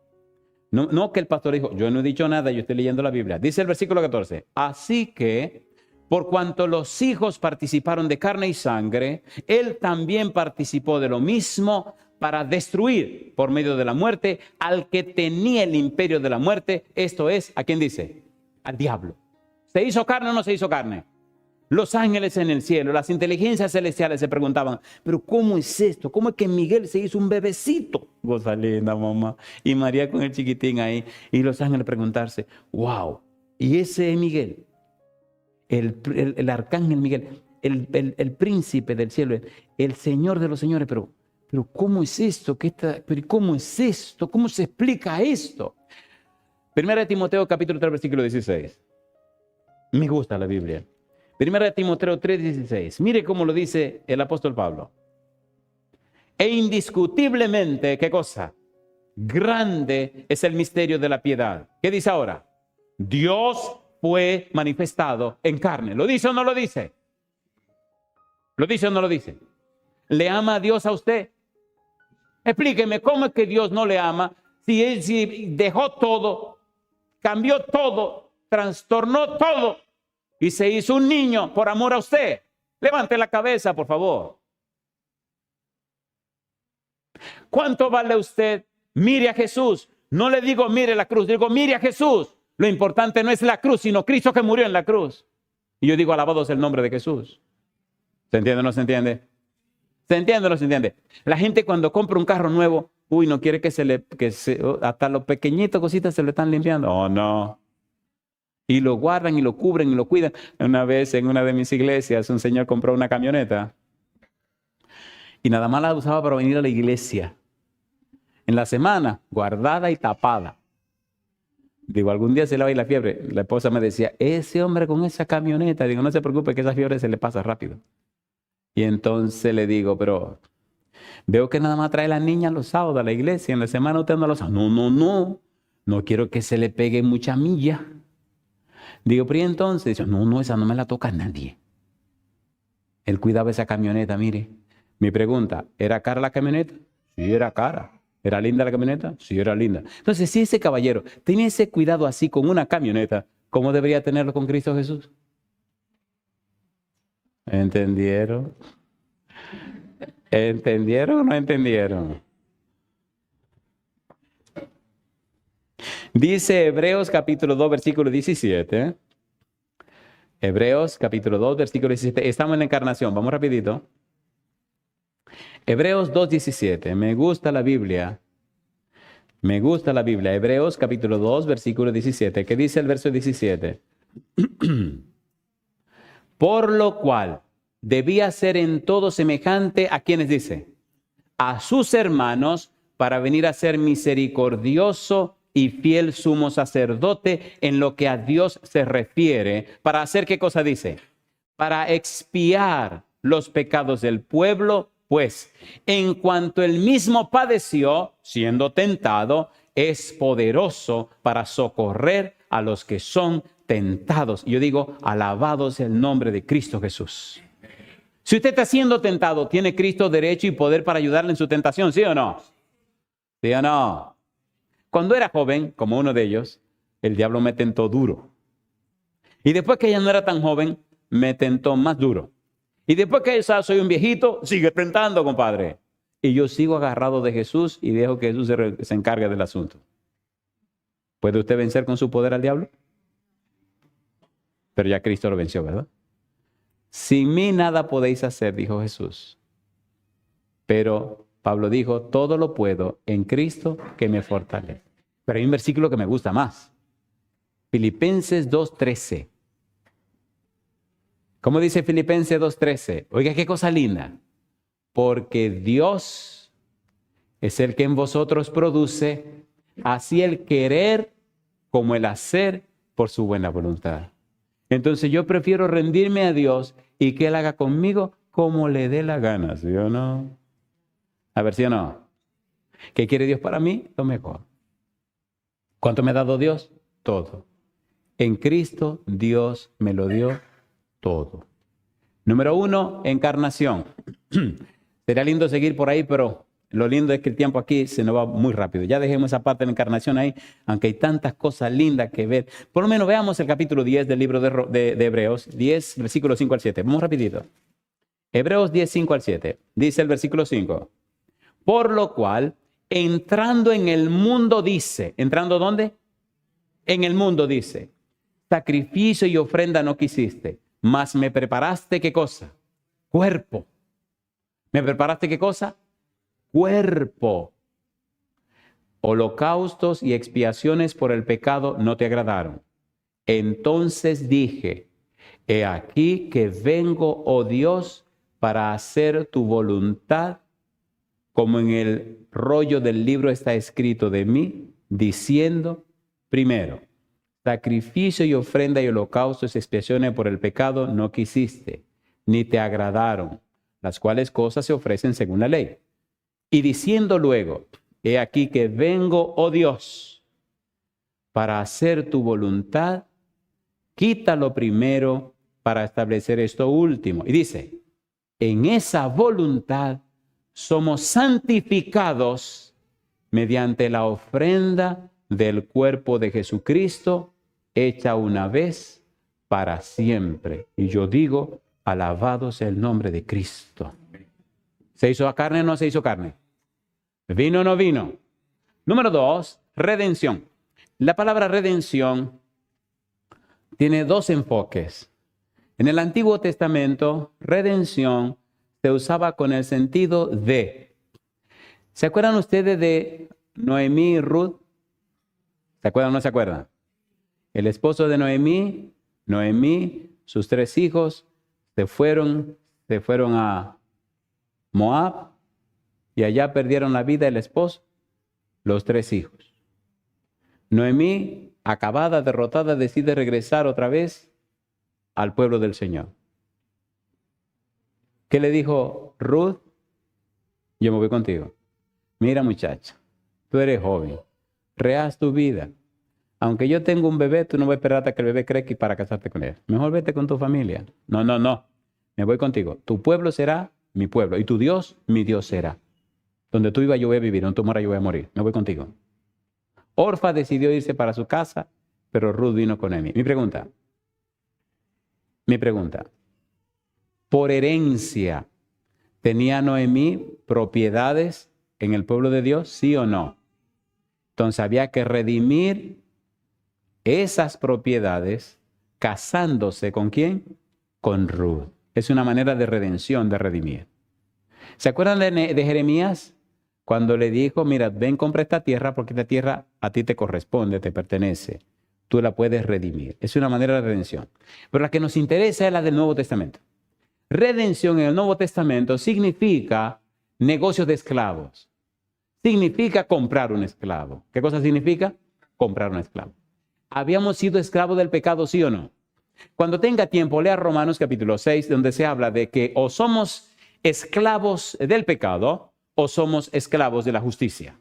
No que el pastor dijo, yo no he dicho nada, yo estoy leyendo la Biblia. Dice el versículo 14. Así que, Por cuanto los hijos participaron de carne y sangre, él también participó de lo mismo para destruir por medio de la muerte al que tenía el imperio de la muerte. Esto es, ¿a quién dice? Al diablo. ¿Se hizo carne o no se hizo carne? Los ángeles en el cielo, las inteligencias celestiales se preguntaban, pero ¿cómo es esto? ¿Cómo es que Miguel se hizo un bebecito? Cosa linda, mamá. Y María con el chiquitín ahí. Y los ángeles preguntarse, wow, ¿y ese es Miguel? El arcángel Miguel, el príncipe del cielo, el señor de los señores, pero ¿cómo es esto? ¿Cómo es esto? ¿Cómo se explica esto? Primera de Timoteo capítulo 3 versículo 16. Me gusta la Biblia. Primera de Timoteo 3, 16. Mire cómo lo dice el apóstol Pablo. E indiscutiblemente, ¿qué cosa? Grande es el misterio de la piedad. ¿Qué dice ahora? Dios fue manifestado en carne. ¿Lo dice o no lo dice? ¿Lo dice o no lo dice? ¿Le ama a Dios a usted? Explíqueme, ¿cómo es que Dios no le ama si él dejó todo, cambió todo, trastornó todo y se hizo un niño por amor a usted? Levante la cabeza, por favor. ¿Cuánto vale usted? Mire a Jesús. No le digo mire la cruz, digo mire a Jesús. Lo importante no es la cruz, sino Cristo que murió en la cruz. Y yo digo alabado sea el nombre de Jesús. ¿Se entiende o no se entiende? ¿Se entiende o no se entiende? La gente cuando compra un carro nuevo, no quiere hasta los pequeñitos cositas se lo están limpiando. Oh, no. Y lo guardan y lo cubren y lo cuidan. Una vez en una de mis iglesias, un señor compró una camioneta y nada más la usaba para venir a la iglesia. En la semana, guardada y tapada. Digo, algún día se le va a ir la fiebre. La esposa me decía, ese hombre con esa camioneta, digo, no se preocupe que esa fiebre se le pasa rápido. Y entonces le digo, pero veo que nada más trae la niña los sábados a la iglesia, en la semana usted no los sábados. No quiero que se le pegue mucha milla. Digo, pero ¿y entonces? Dice, no, esa no me la toca a nadie. Él cuidaba esa camioneta, mire. Mi pregunta, ¿era cara la camioneta? Sí, era cara. ¿Era linda la camioneta? Sí, era linda. Entonces, si ese caballero tenía ese cuidado así con una camioneta, ¿cómo debería tenerlo con Cristo Jesús? ¿Entendieron? ¿Entendieron o no entendieron? Dice Hebreos capítulo 2, versículo 17. Hebreos capítulo 2, versículo 17. Estamos en la encarnación. Vamos rapidito. Hebreos 2, 17. Me gusta la Biblia. Me gusta la Biblia. Hebreos capítulo 2, versículo 17. ¿Qué dice el verso 17? Por lo cual debía ser en todo semejante a quienes dice, a sus hermanos, para venir a ser misericordioso y fiel sumo sacerdote en lo que a Dios se refiere. ¿Para hacer qué cosa dice? Para expiar los pecados del pueblo, pues en cuanto él mismo padeció, siendo tentado, es poderoso para socorrer a los que son tentados. Yo digo, alabado sea el nombre de Cristo Jesús. Si usted está siendo tentado, ¿tiene Cristo derecho y poder para ayudarle en su tentación? ¿Sí o no? ¿Sí o no? Cuando era joven, como uno de ellos, el diablo me tentó duro. Y después que ya no era tan joven, me tentó más duro. Y después que ya soy un viejito, sigue tentando, compadre. Y yo sigo agarrado de Jesús y dejo que Jesús se encargue del asunto. ¿Puede usted vencer con su poder al diablo? Pero ya Cristo lo venció, ¿verdad? Sin mí nada podéis hacer, dijo Jesús. Pero Pablo dijo, todo lo puedo en Cristo que me fortalece. Pero hay un versículo que me gusta más. Filipenses 2:13. ¿Cómo dice Filipenses 2:13? Oiga, qué cosa linda. Porque Dios es el que en vosotros produce así el querer como el hacer por su buena voluntad. Entonces yo prefiero rendirme a Dios y que Él haga conmigo como le dé la gana, ¿sí o no? A ver, ¿sí o no? ¿Qué quiere Dios para mí? Lo mejor. ¿Cuánto me ha dado Dios? Todo. En Cristo Dios me lo dio todo. Número 1, encarnación. Sería lindo seguir por ahí, pero lo lindo es que el tiempo aquí se nos va muy rápido. Ya dejemos esa parte de la encarnación ahí, aunque hay tantas cosas lindas que ver. Por lo menos veamos el capítulo 10 del libro de Hebreos, 10, versículos 5 al 7. Vamos rapidito. Hebreos 10, 5 al 7. Dice el versículo 5. Por lo cual, entrando en el mundo dice, ¿entrando dónde? En el mundo dice, sacrificio y ofrenda no quisiste, mas me preparaste, ¿qué cosa? Cuerpo. ¿Me preparaste qué cosa? Cuerpo. Holocaustos y expiaciones por el pecado no te agradaron. Entonces dije, he aquí que vengo, oh Dios, para hacer tu voluntad, como en el rollo del libro está escrito de mí, diciendo, primero, sacrificio y ofrenda y holocaustos y expiaciones por el pecado no quisiste, ni te agradaron, las cuales cosas se ofrecen según la ley. Y diciendo luego, he aquí que vengo, oh Dios, para hacer tu voluntad, quita lo primero para establecer esto último. Y dice, en esa voluntad somos santificados mediante la ofrenda del cuerpo de Jesucristo, hecha una vez para siempre. Y yo digo, alabado sea el nombre de Cristo. ¿Se hizo carne o no se hizo carne? ¿Vino o no vino? Número 2, redención. La palabra redención tiene dos enfoques. En el Antiguo Testamento, redención se usaba con el sentido de. ¿Se acuerdan ustedes de Noemí y Ruth? ¿Se acuerdan o no se acuerdan? El esposo de Noemí, sus 3 hijos, se fueron a Moab y allá perdieron la vida el esposo, los 3 hijos. Noemí, acabada, derrotada, decide regresar otra vez al pueblo del Señor. ¿Qué le dijo Ruth? Yo me voy contigo. Mira, muchacha, tú eres joven, rehaz tu vida. Aunque yo tengo un bebé, tú no vas a esperar hasta que el bebé crezca para casarte con él. Mejor vete con tu familia. No. Me voy contigo. Tu pueblo será mi pueblo y tu Dios, mi Dios será. Donde tú vivas yo voy a vivir, donde tú mueras yo voy a morir. Me voy contigo. Orfa decidió irse para su casa, pero Ruth vino con él. Mi pregunta. Por herencia, ¿tenía Noemí propiedades en el pueblo de Dios? ¿Sí o no? Entonces había que redimir esas propiedades casándose ¿con quién? Con Ruth. Es una manera de redención, de redimir. ¿Se acuerdan de Jeremías? Cuando le dijo, mira, ven, compra esta tierra porque esta tierra a ti te corresponde, te pertenece. Tú la puedes redimir. Es una manera de redención. Pero la que nos interesa es la del Nuevo Testamento. Redención en el Nuevo Testamento significa negocios de esclavos. Significa comprar un esclavo. ¿Qué cosa significa? Comprar un esclavo. ¿Habíamos sido esclavos del pecado, sí o no? Cuando tenga tiempo, lea Romanos capítulo 6, donde se habla de que o somos esclavos del pecado o somos esclavos de la justicia.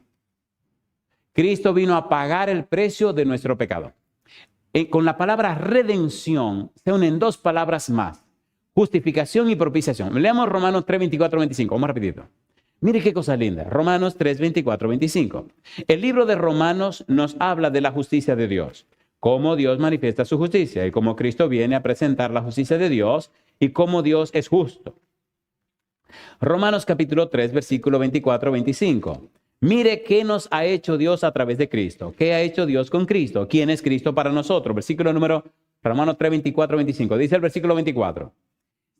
Cristo vino a pagar el precio de nuestro pecado. Con la palabra redención se unen 2 palabras más. Justificación y propiciación. Leamos Romanos 3, 24, 25. Vamos rapidito. Mire qué cosa linda. Romanos 3, 24, 25. El libro de Romanos nos habla de la justicia de Dios. Cómo Dios manifiesta su justicia y cómo Cristo viene a presentar la justicia de Dios y cómo Dios es justo. Romanos capítulo 3, versículo 24, 25. Mire qué nos ha hecho Dios a través de Cristo. ¿Qué ha hecho Dios con Cristo? ¿Quién es Cristo para nosotros? Versículo número Romanos 3, 24, 25. Dice el versículo 24.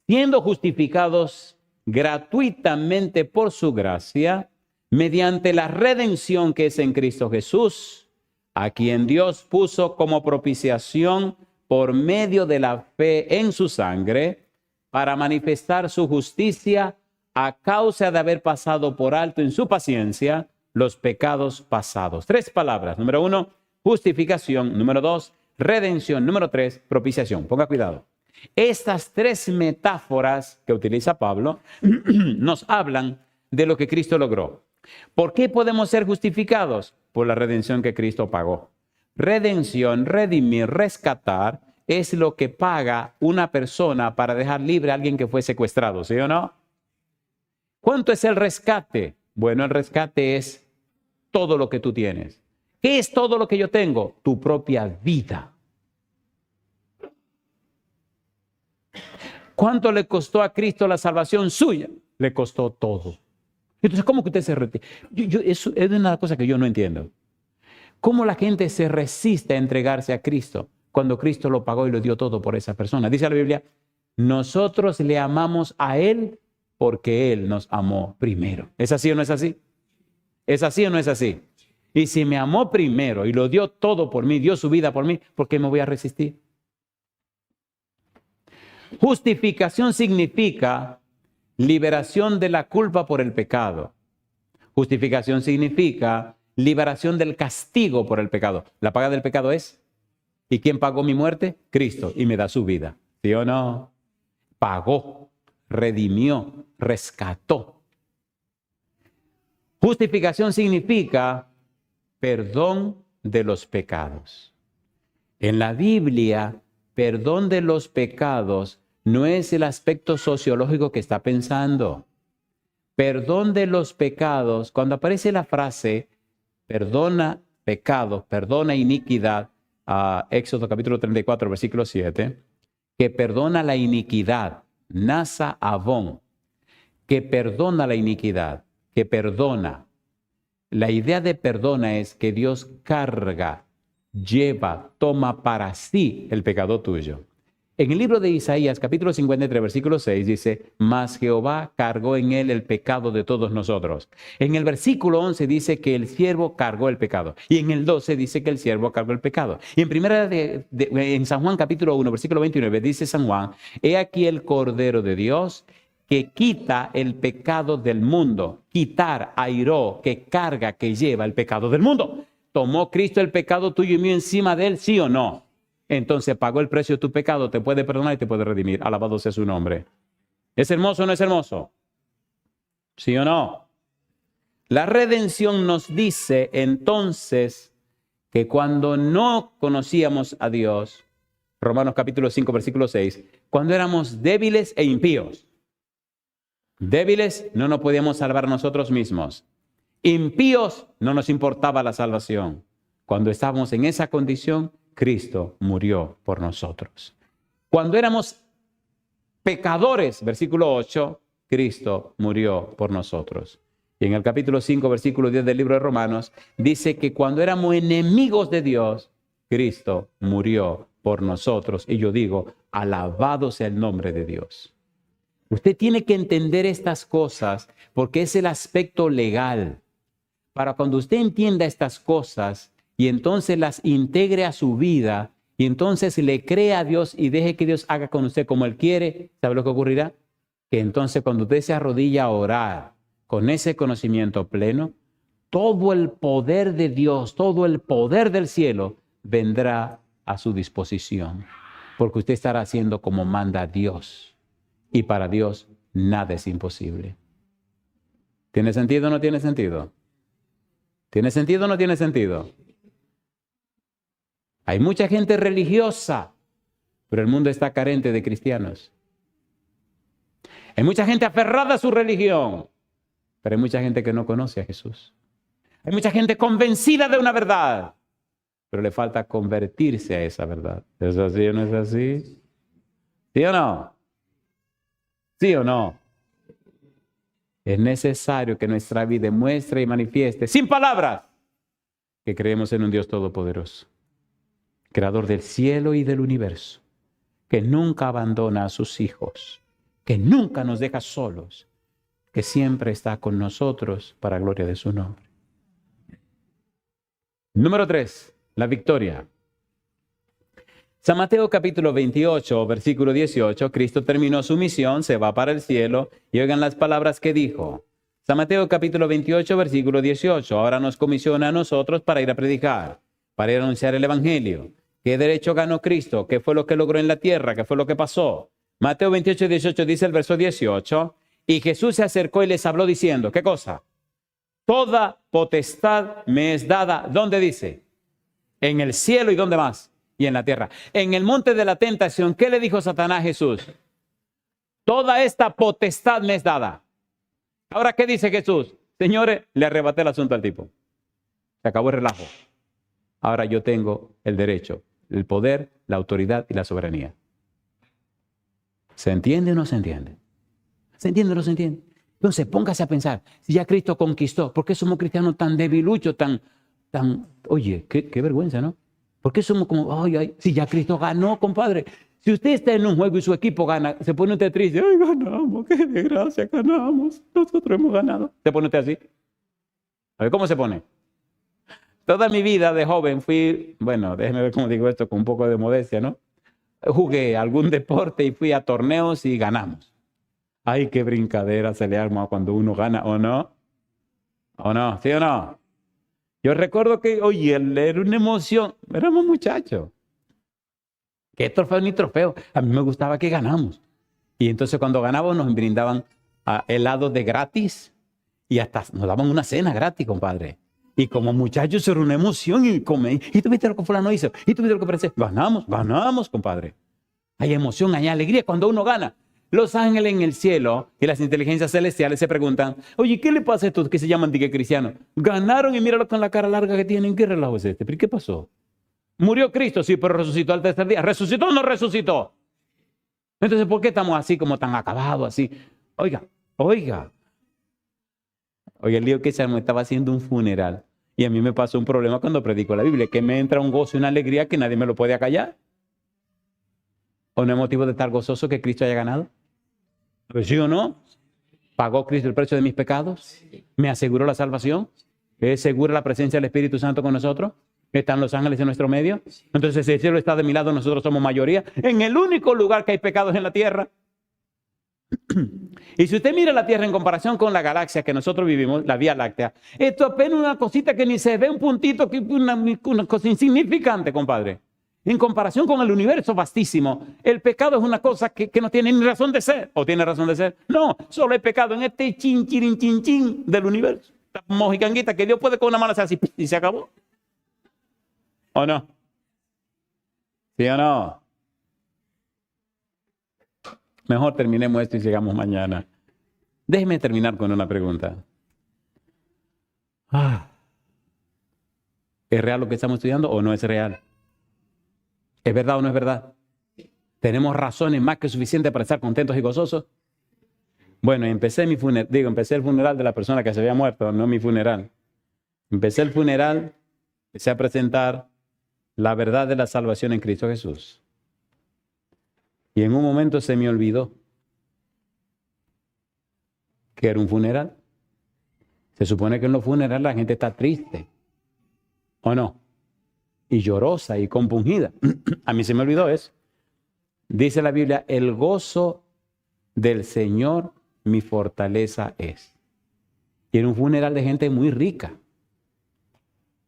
Siendo justificados gratuitamente por su gracia, mediante la redención que es en Cristo Jesús, a quien Dios puso como propiciación por medio de la fe en su sangre, para manifestar su justicia a causa de haber pasado por alto en su paciencia los pecados pasados. 3 palabras. Número 1, justificación. Número 2, redención. Número 3, propiciación. Ponga cuidado. Estas 3 metáforas que utiliza Pablo nos hablan de lo que Cristo logró. ¿Por qué podemos ser justificados? Por la redención que Cristo pagó. Redención, redimir, rescatar es lo que paga una persona para dejar libre a alguien que fue secuestrado, ¿sí o no? ¿Cuánto es el rescate? Bueno, el rescate es todo lo que tú tienes. ¿Qué es todo lo que yo tengo? Tu propia vida. ¿Cuánto le costó a Cristo la salvación suya? Le costó todo. Entonces, ¿cómo que usted se retira? Eso es una cosa que yo no entiendo. ¿Cómo la gente se resiste a entregarse a Cristo cuando Cristo lo pagó y lo dio todo por esa persona? Dice la Biblia, nosotros le amamos a Él porque Él nos amó primero. ¿Es así o no es así? ¿Es así o no es así? Y si me amó primero y lo dio todo por mí, dio su vida por mí, ¿por qué me voy a resistir? Justificación significa liberación de la culpa por el pecado. Justificación significa liberación del castigo por el pecado. La paga del pecado es, ¿y quién pagó mi muerte? Cristo, y me da su vida. ¿Sí o no? Pagó, redimió, rescató. Justificación significa perdón de los pecados. En la Biblia, perdón de los pecados no es el aspecto sociológico que está pensando. Perdón de los pecados, cuando aparece la frase perdona pecados, perdona iniquidad, Éxodo capítulo 34, versículo 7, que perdona la iniquidad, nasa avon, que perdona la iniquidad, que perdona. La idea de perdona es que Dios carga, lleva, toma para sí el pecado tuyo. En el libro de Isaías, capítulo 53, versículo 6, dice, mas Jehová cargó en él el pecado de todos nosotros. En el versículo 11 dice que el siervo cargó el pecado. Y en el 12 dice que el siervo cargó el pecado. Y en San Juan, capítulo 1, versículo 29, dice San Juan, he aquí el Cordero de Dios que quita el pecado del mundo. Quitar, airó, que carga, que lleva el pecado del mundo. ¿Tomó Cristo el pecado tuyo y mío encima de él, sí o no? Entonces pagó el precio de tu pecado, te puede perdonar y te puede redimir. Alabado sea su nombre. ¿Es hermoso o no es hermoso? ¿Sí o no? La redención nos dice entonces que cuando no conocíamos a Dios, Romanos capítulo 5, versículo 6, cuando éramos débiles e impíos. Débiles, no nos podíamos salvar nosotros mismos. Impíos, no nos importaba la salvación. Cuando estábamos en esa condición, Cristo murió por nosotros. Cuando éramos pecadores, versículo 8, Cristo murió por nosotros. Y en el capítulo 5, versículo 10 del libro de Romanos, dice que cuando éramos enemigos de Dios, Cristo murió por nosotros. Y yo digo, alabado sea el nombre de Dios. Usted tiene que entender estas cosas porque es el aspecto legal. Para cuando usted entienda estas cosas y entonces las integre a su vida y entonces le crea a Dios y deje que Dios haga con usted como Él quiere, ¿sabe lo que ocurrirá? Que entonces cuando usted se arrodilla a orar con ese conocimiento pleno, todo el poder de Dios, todo el poder del cielo vendrá a su disposición. Porque usted estará haciendo como manda Dios. Y para Dios nada es imposible. ¿Tiene sentido o no tiene sentido? ¿Tiene sentido o no tiene sentido? Hay mucha gente religiosa, pero el mundo está carente de cristianos. Hay mucha gente aferrada a su religión, pero hay mucha gente que no conoce a Jesús. Hay mucha gente convencida de una verdad, pero le falta convertirse a esa verdad. ¿Es así o no es así? ¿Sí o no? ¿Sí o no? Es necesario que nuestra vida muestre y manifieste, sin palabras, que creemos en un Dios todopoderoso, creador del cielo y del universo, que nunca abandona a sus hijos, que nunca nos deja solos, que siempre está con nosotros para gloria de su nombre. Número 3, la victoria. San Mateo capítulo 28, versículo 18, Cristo terminó su misión, se va para el cielo y oigan las palabras que dijo. San Mateo capítulo 28, versículo 18, ahora nos comisiona a nosotros para ir a predicar, para ir a anunciar el evangelio. ¿Qué derecho ganó Cristo? ¿Qué fue lo que logró en la tierra? ¿Qué fue lo que pasó? Mateo 28, 18 dice el verso 18, y Jesús se acercó y les habló diciendo, ¿qué cosa? Toda potestad me es dada, ¿dónde dice? En el cielo y ¿dónde más? Y en la tierra. En el monte de la tentación, ¿qué le dijo Satanás a Jesús? Toda esta potestad me es dada. Ahora, ¿qué dice Jesús? Señores, le arrebaté el asunto al tipo. Se acabó el relajo. Ahora yo tengo el derecho, el poder, la autoridad y la soberanía. ¿Se entiende o no se entiende? ¿Se entiende o no se entiende? Entonces, póngase a pensar, si ya Cristo conquistó, ¿por qué somos cristianos tan debiluchos, oye, qué vergüenza, ¿no? ¿Por qué somos como, ay, si ya Cristo ganó, compadre? Si usted está en un juego y su equipo gana, se pone usted triste, ay, ganamos, qué desgracia, ganamos, nosotros hemos ganado. ¿Se pone usted así? A ver, ¿cómo se pone? Toda mi vida de joven fui, bueno, déjeme ver cómo digo esto con un poco de modestia, ¿no? Jugué algún deporte y fui a torneos y ganamos. Ay, qué brincadera se le arma cuando uno gana, ¿o no? ¿O no? ¿Sí o no? Yo recuerdo que, oye, era una emoción. Éramos muchachos. ¿Qué trofeo ni trofeo? A mí me gustaba que ganamos. Y entonces cuando ganábamos nos brindaban helados de gratis y hasta nos daban una cena gratis, compadre. Y como muchachos era una emoción y comí. ¿Y tú viste lo que fulano hizo? ¿Y tú viste lo que parece? Ganamos, compadre. Hay emoción, hay alegría cuando uno gana. Los ángeles en el cielo y las inteligencias celestiales se preguntan, oye, ¿qué le pasa a estos que se llaman cristianos? Ganaron y míralo con la cara larga que tienen. ¿Qué relajo es este? ¿Pero qué pasó? Murió Cristo, sí, pero resucitó al tercer día. ¿Resucitó o no resucitó? Entonces, ¿por qué estamos así como tan acabados, así? Oiga, el lío que se me estaba haciendo un funeral. Y a mí me pasó un problema cuando predico la Biblia, que me entra un gozo y una alegría que nadie me lo puede acallar. ¿O no es motivo de estar gozoso que Cristo haya ganado? Pues sí o no. ¿Pagó Cristo el precio de mis pecados? ¿Me aseguró la salvación? ¿Es segura la presencia del Espíritu Santo con nosotros? ¿Están los ángeles en nuestro medio? Entonces, si el cielo está de mi lado, nosotros somos mayoría. En el único lugar que hay pecados en la tierra. Y si usted mira la Tierra en comparación con la galaxia que nosotros vivimos, la Vía Láctea, esto es apenas una cosita que ni se ve, un puntito, una cosa insignificante, compadre. En comparación con el universo vastísimo, el pecado es una cosa que no tiene ni razón de ser. ¿O tiene razón de ser? No, solo hay pecado en este chin del universo. Esta mojicanguita que Dios puede con una mano hacer así y se acabó. ¿O no? ¿Sí o no? Mejor terminemos esto y sigamos mañana. Déjeme terminar con una pregunta. ¿Es real lo que estamos estudiando o no es real? ¿Es verdad o no es verdad? ¿Tenemos razones más que suficientes para estar contentos y gozosos? Bueno, empecé el funeral de la persona que se había muerto, no mi funeral. Empecé el funeral, empecé a presentar la verdad de la salvación en Cristo Jesús. Y en un momento se me olvidó que era un funeral. Se supone que en los funerales la gente está triste, ¿o no? Y llorosa y compungida. A mí se me olvidó eso. Dice la Biblia, el gozo del Señor mi fortaleza es. Y era un funeral de gente muy rica.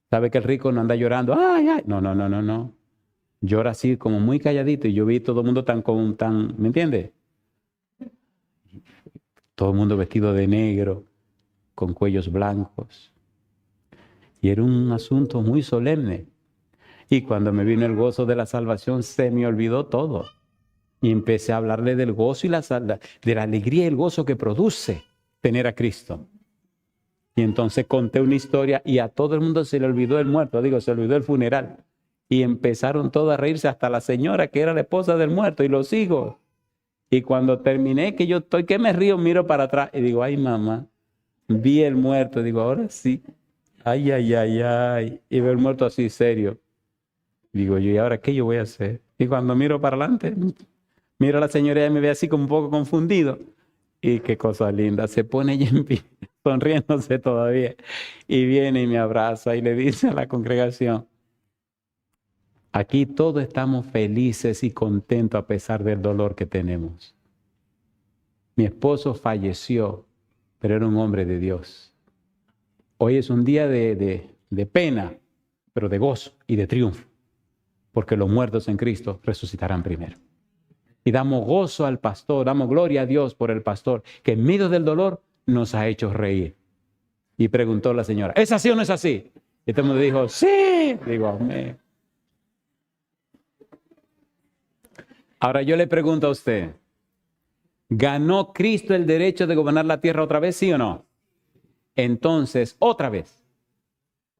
¿Sabe que el rico no anda llorando? ¡Ay! No. Llora así como muy calladito y yo vi todo el mundo tan, ¿me entiende? Todo el mundo vestido de negro, con cuellos blancos. Y era un asunto muy solemne. Y cuando me vino el gozo de la salvación, se me olvidó todo. Y empecé a hablarle del gozo y de la alegría y el gozo que produce tener a Cristo. Y entonces conté una historia y a todo el mundo se le olvidó el muerto, se le olvidó el funeral. Y empezaron todos a reírse, hasta la señora que era la esposa del muerto y los hijos. Y cuando terminé, que yo estoy, que me río, miro para atrás y digo, ay mamá, vi el muerto, digo, ahora sí. Ay. Y veo el muerto así serio. Digo yo, ¿y ahora qué yo voy a hacer? Y cuando miro para adelante, miro a la señora y me ve así como un poco confundido. Y qué cosa linda, se pone ella en pie, sonriéndose todavía. Y viene y me abraza y le dice a la congregación, aquí todos estamos felices y contentos a pesar del dolor que tenemos. Mi esposo falleció, pero era un hombre de Dios. Hoy es un día de pena, pero de gozo y de triunfo, porque los muertos en Cristo resucitarán primero. Y damos gozo al pastor, damos gloria a Dios por el pastor, que en medio del dolor nos ha hecho reír. Y preguntó la señora, ¿es así o no es así? Y todo el mundo dijo, sí. Digo, amén. Ahora yo le pregunto a usted, ¿ganó Cristo el derecho de gobernar la tierra otra vez, sí o no? entonces otra vez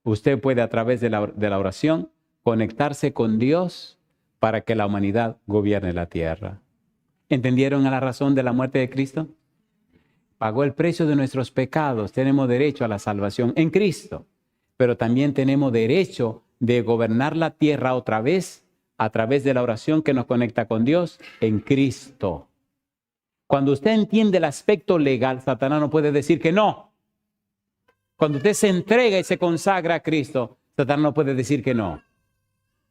usted puede a través de la oración conectarse con Dios para que la humanidad gobierne la tierra. ¿Entendieron a la razón de la muerte de Cristo? Pagó el precio de nuestros pecados. Tenemos derecho a la salvación en Cristo, pero también tenemos derecho de gobernar la tierra otra vez a través de la oración que nos conecta con Dios en Cristo. Cuando usted entiende el aspecto legal, Satanás no puede decir que no. Cuando usted se entrega y se consagra a Cristo, Satanás no puede decir que no.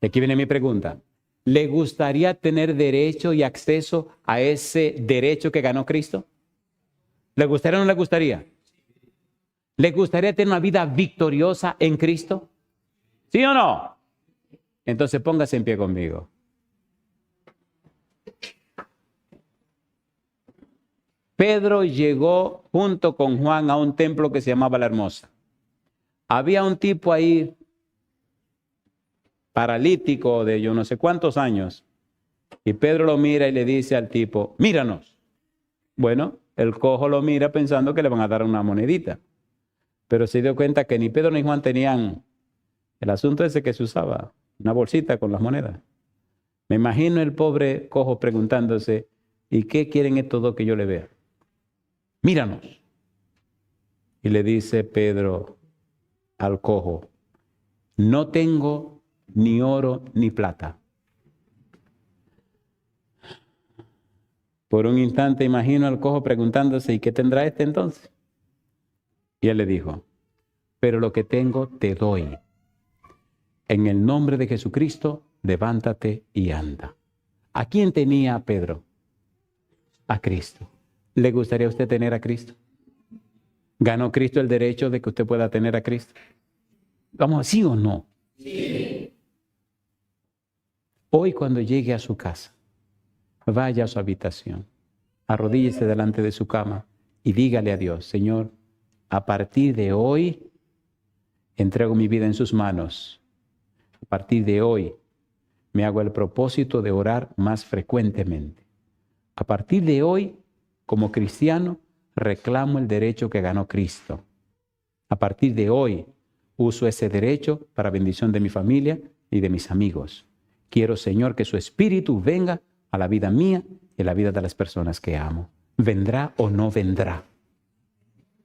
Y aquí viene mi pregunta. ¿Le gustaría tener derecho y acceso a ese derecho que ganó Cristo? ¿Le gustaría o no le gustaría? ¿Le gustaría tener una vida victoriosa en Cristo? ¿Sí o no? Entonces póngase en pie conmigo. Pedro llegó junto con Juan a un templo que se llamaba La Hermosa. Había un tipo ahí paralítico de yo no sé cuántos años. Y Pedro lo mira y le dice al tipo, míranos. Bueno, el cojo lo mira pensando que le van a dar una monedita. Pero se dio cuenta que ni Pedro ni Juan tenían el asunto ese que se usaba, una bolsita con las monedas. Me imagino el pobre cojo preguntándose, ¿y qué quieren estos dos que yo le vea? Míranos. Y le dice Pedro al cojo, no tengo ni oro ni plata. Por un instante imagino al cojo preguntándose, ¿y qué tendrá este entonces? Y él le dijo, pero lo que tengo te doy. En el nombre de Jesucristo, levántate y anda. ¿A quién tenía Pedro? A Cristo. ¿Le gustaría a usted tener a Cristo? ¿Ganó Cristo el derecho de que usted pueda tener a Cristo? Vamos, ¿sí o no? Sí. Hoy cuando llegue a su casa, vaya a su habitación, arrodíllese delante de su cama y dígale a Dios, Señor, a partir de hoy entrego mi vida en sus manos. A partir de hoy me hago el propósito de orar más frecuentemente. A partir de hoy, como cristiano, reclamo el derecho que ganó Cristo. A partir de hoy, uso ese derecho para bendición de mi familia y de mis amigos. Quiero, Señor, que su Espíritu venga a la vida mía y a la vida de las personas que amo. ¿Vendrá o no vendrá?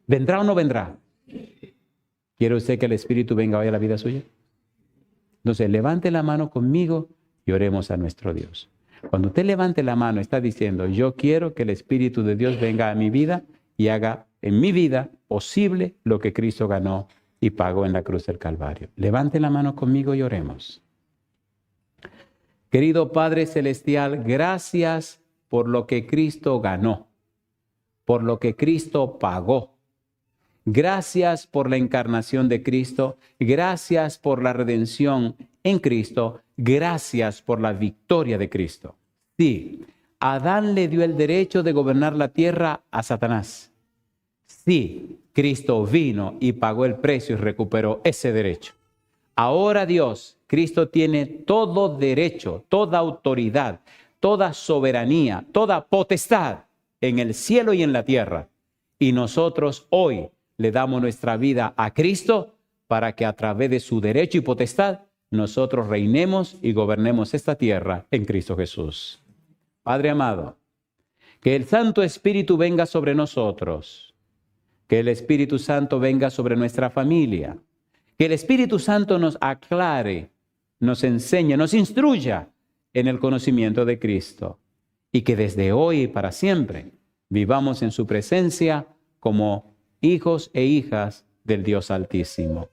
¿Vendrá o no vendrá? ¿Quiere usted que el Espíritu venga hoy a la vida suya? Entonces, levante la mano conmigo y oremos a nuestro Dios. Cuando usted levante la mano, está diciendo, yo quiero que el Espíritu de Dios venga a mi vida y haga en mi vida posible lo que Cristo ganó y pagó en la cruz del Calvario. Levante la mano conmigo y oremos. Querido Padre Celestial, gracias por lo que Cristo ganó, por lo que Cristo pagó. Gracias por la encarnación de Cristo, gracias por la redención en Cristo, gracias por la victoria de Cristo. Sí, Adán le dio el derecho de gobernar la tierra a Satanás. Sí, Cristo vino y pagó el precio y recuperó ese derecho. Ahora Dios, Cristo tiene todo derecho, toda autoridad, toda soberanía, toda potestad en el cielo y en la tierra. Y nosotros hoy le damos nuestra vida a Cristo para que a través de su derecho y potestad nosotros reinemos y gobernemos esta tierra en Cristo Jesús. Padre amado, que el Santo Espíritu venga sobre nosotros, que el Espíritu Santo venga sobre nuestra familia, que el Espíritu Santo nos aclare, nos enseñe, nos instruya en el conocimiento de Cristo y que desde hoy y para siempre vivamos en su presencia como hijos e hijas del Dios Altísimo.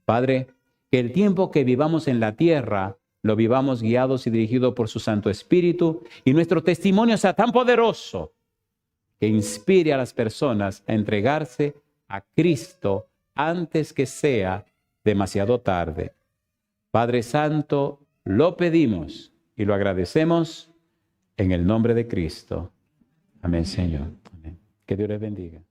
Padre, que el tiempo que vivamos en la tierra lo vivamos guiados y dirigidos por su Santo Espíritu y nuestro testimonio sea tan poderoso que inspire a las personas a entregarse a Cristo antes que sea demasiado tarde. Padre Santo, lo pedimos y lo agradecemos en el nombre de Cristo. Amén, Señor. Amén. Que Dios les bendiga.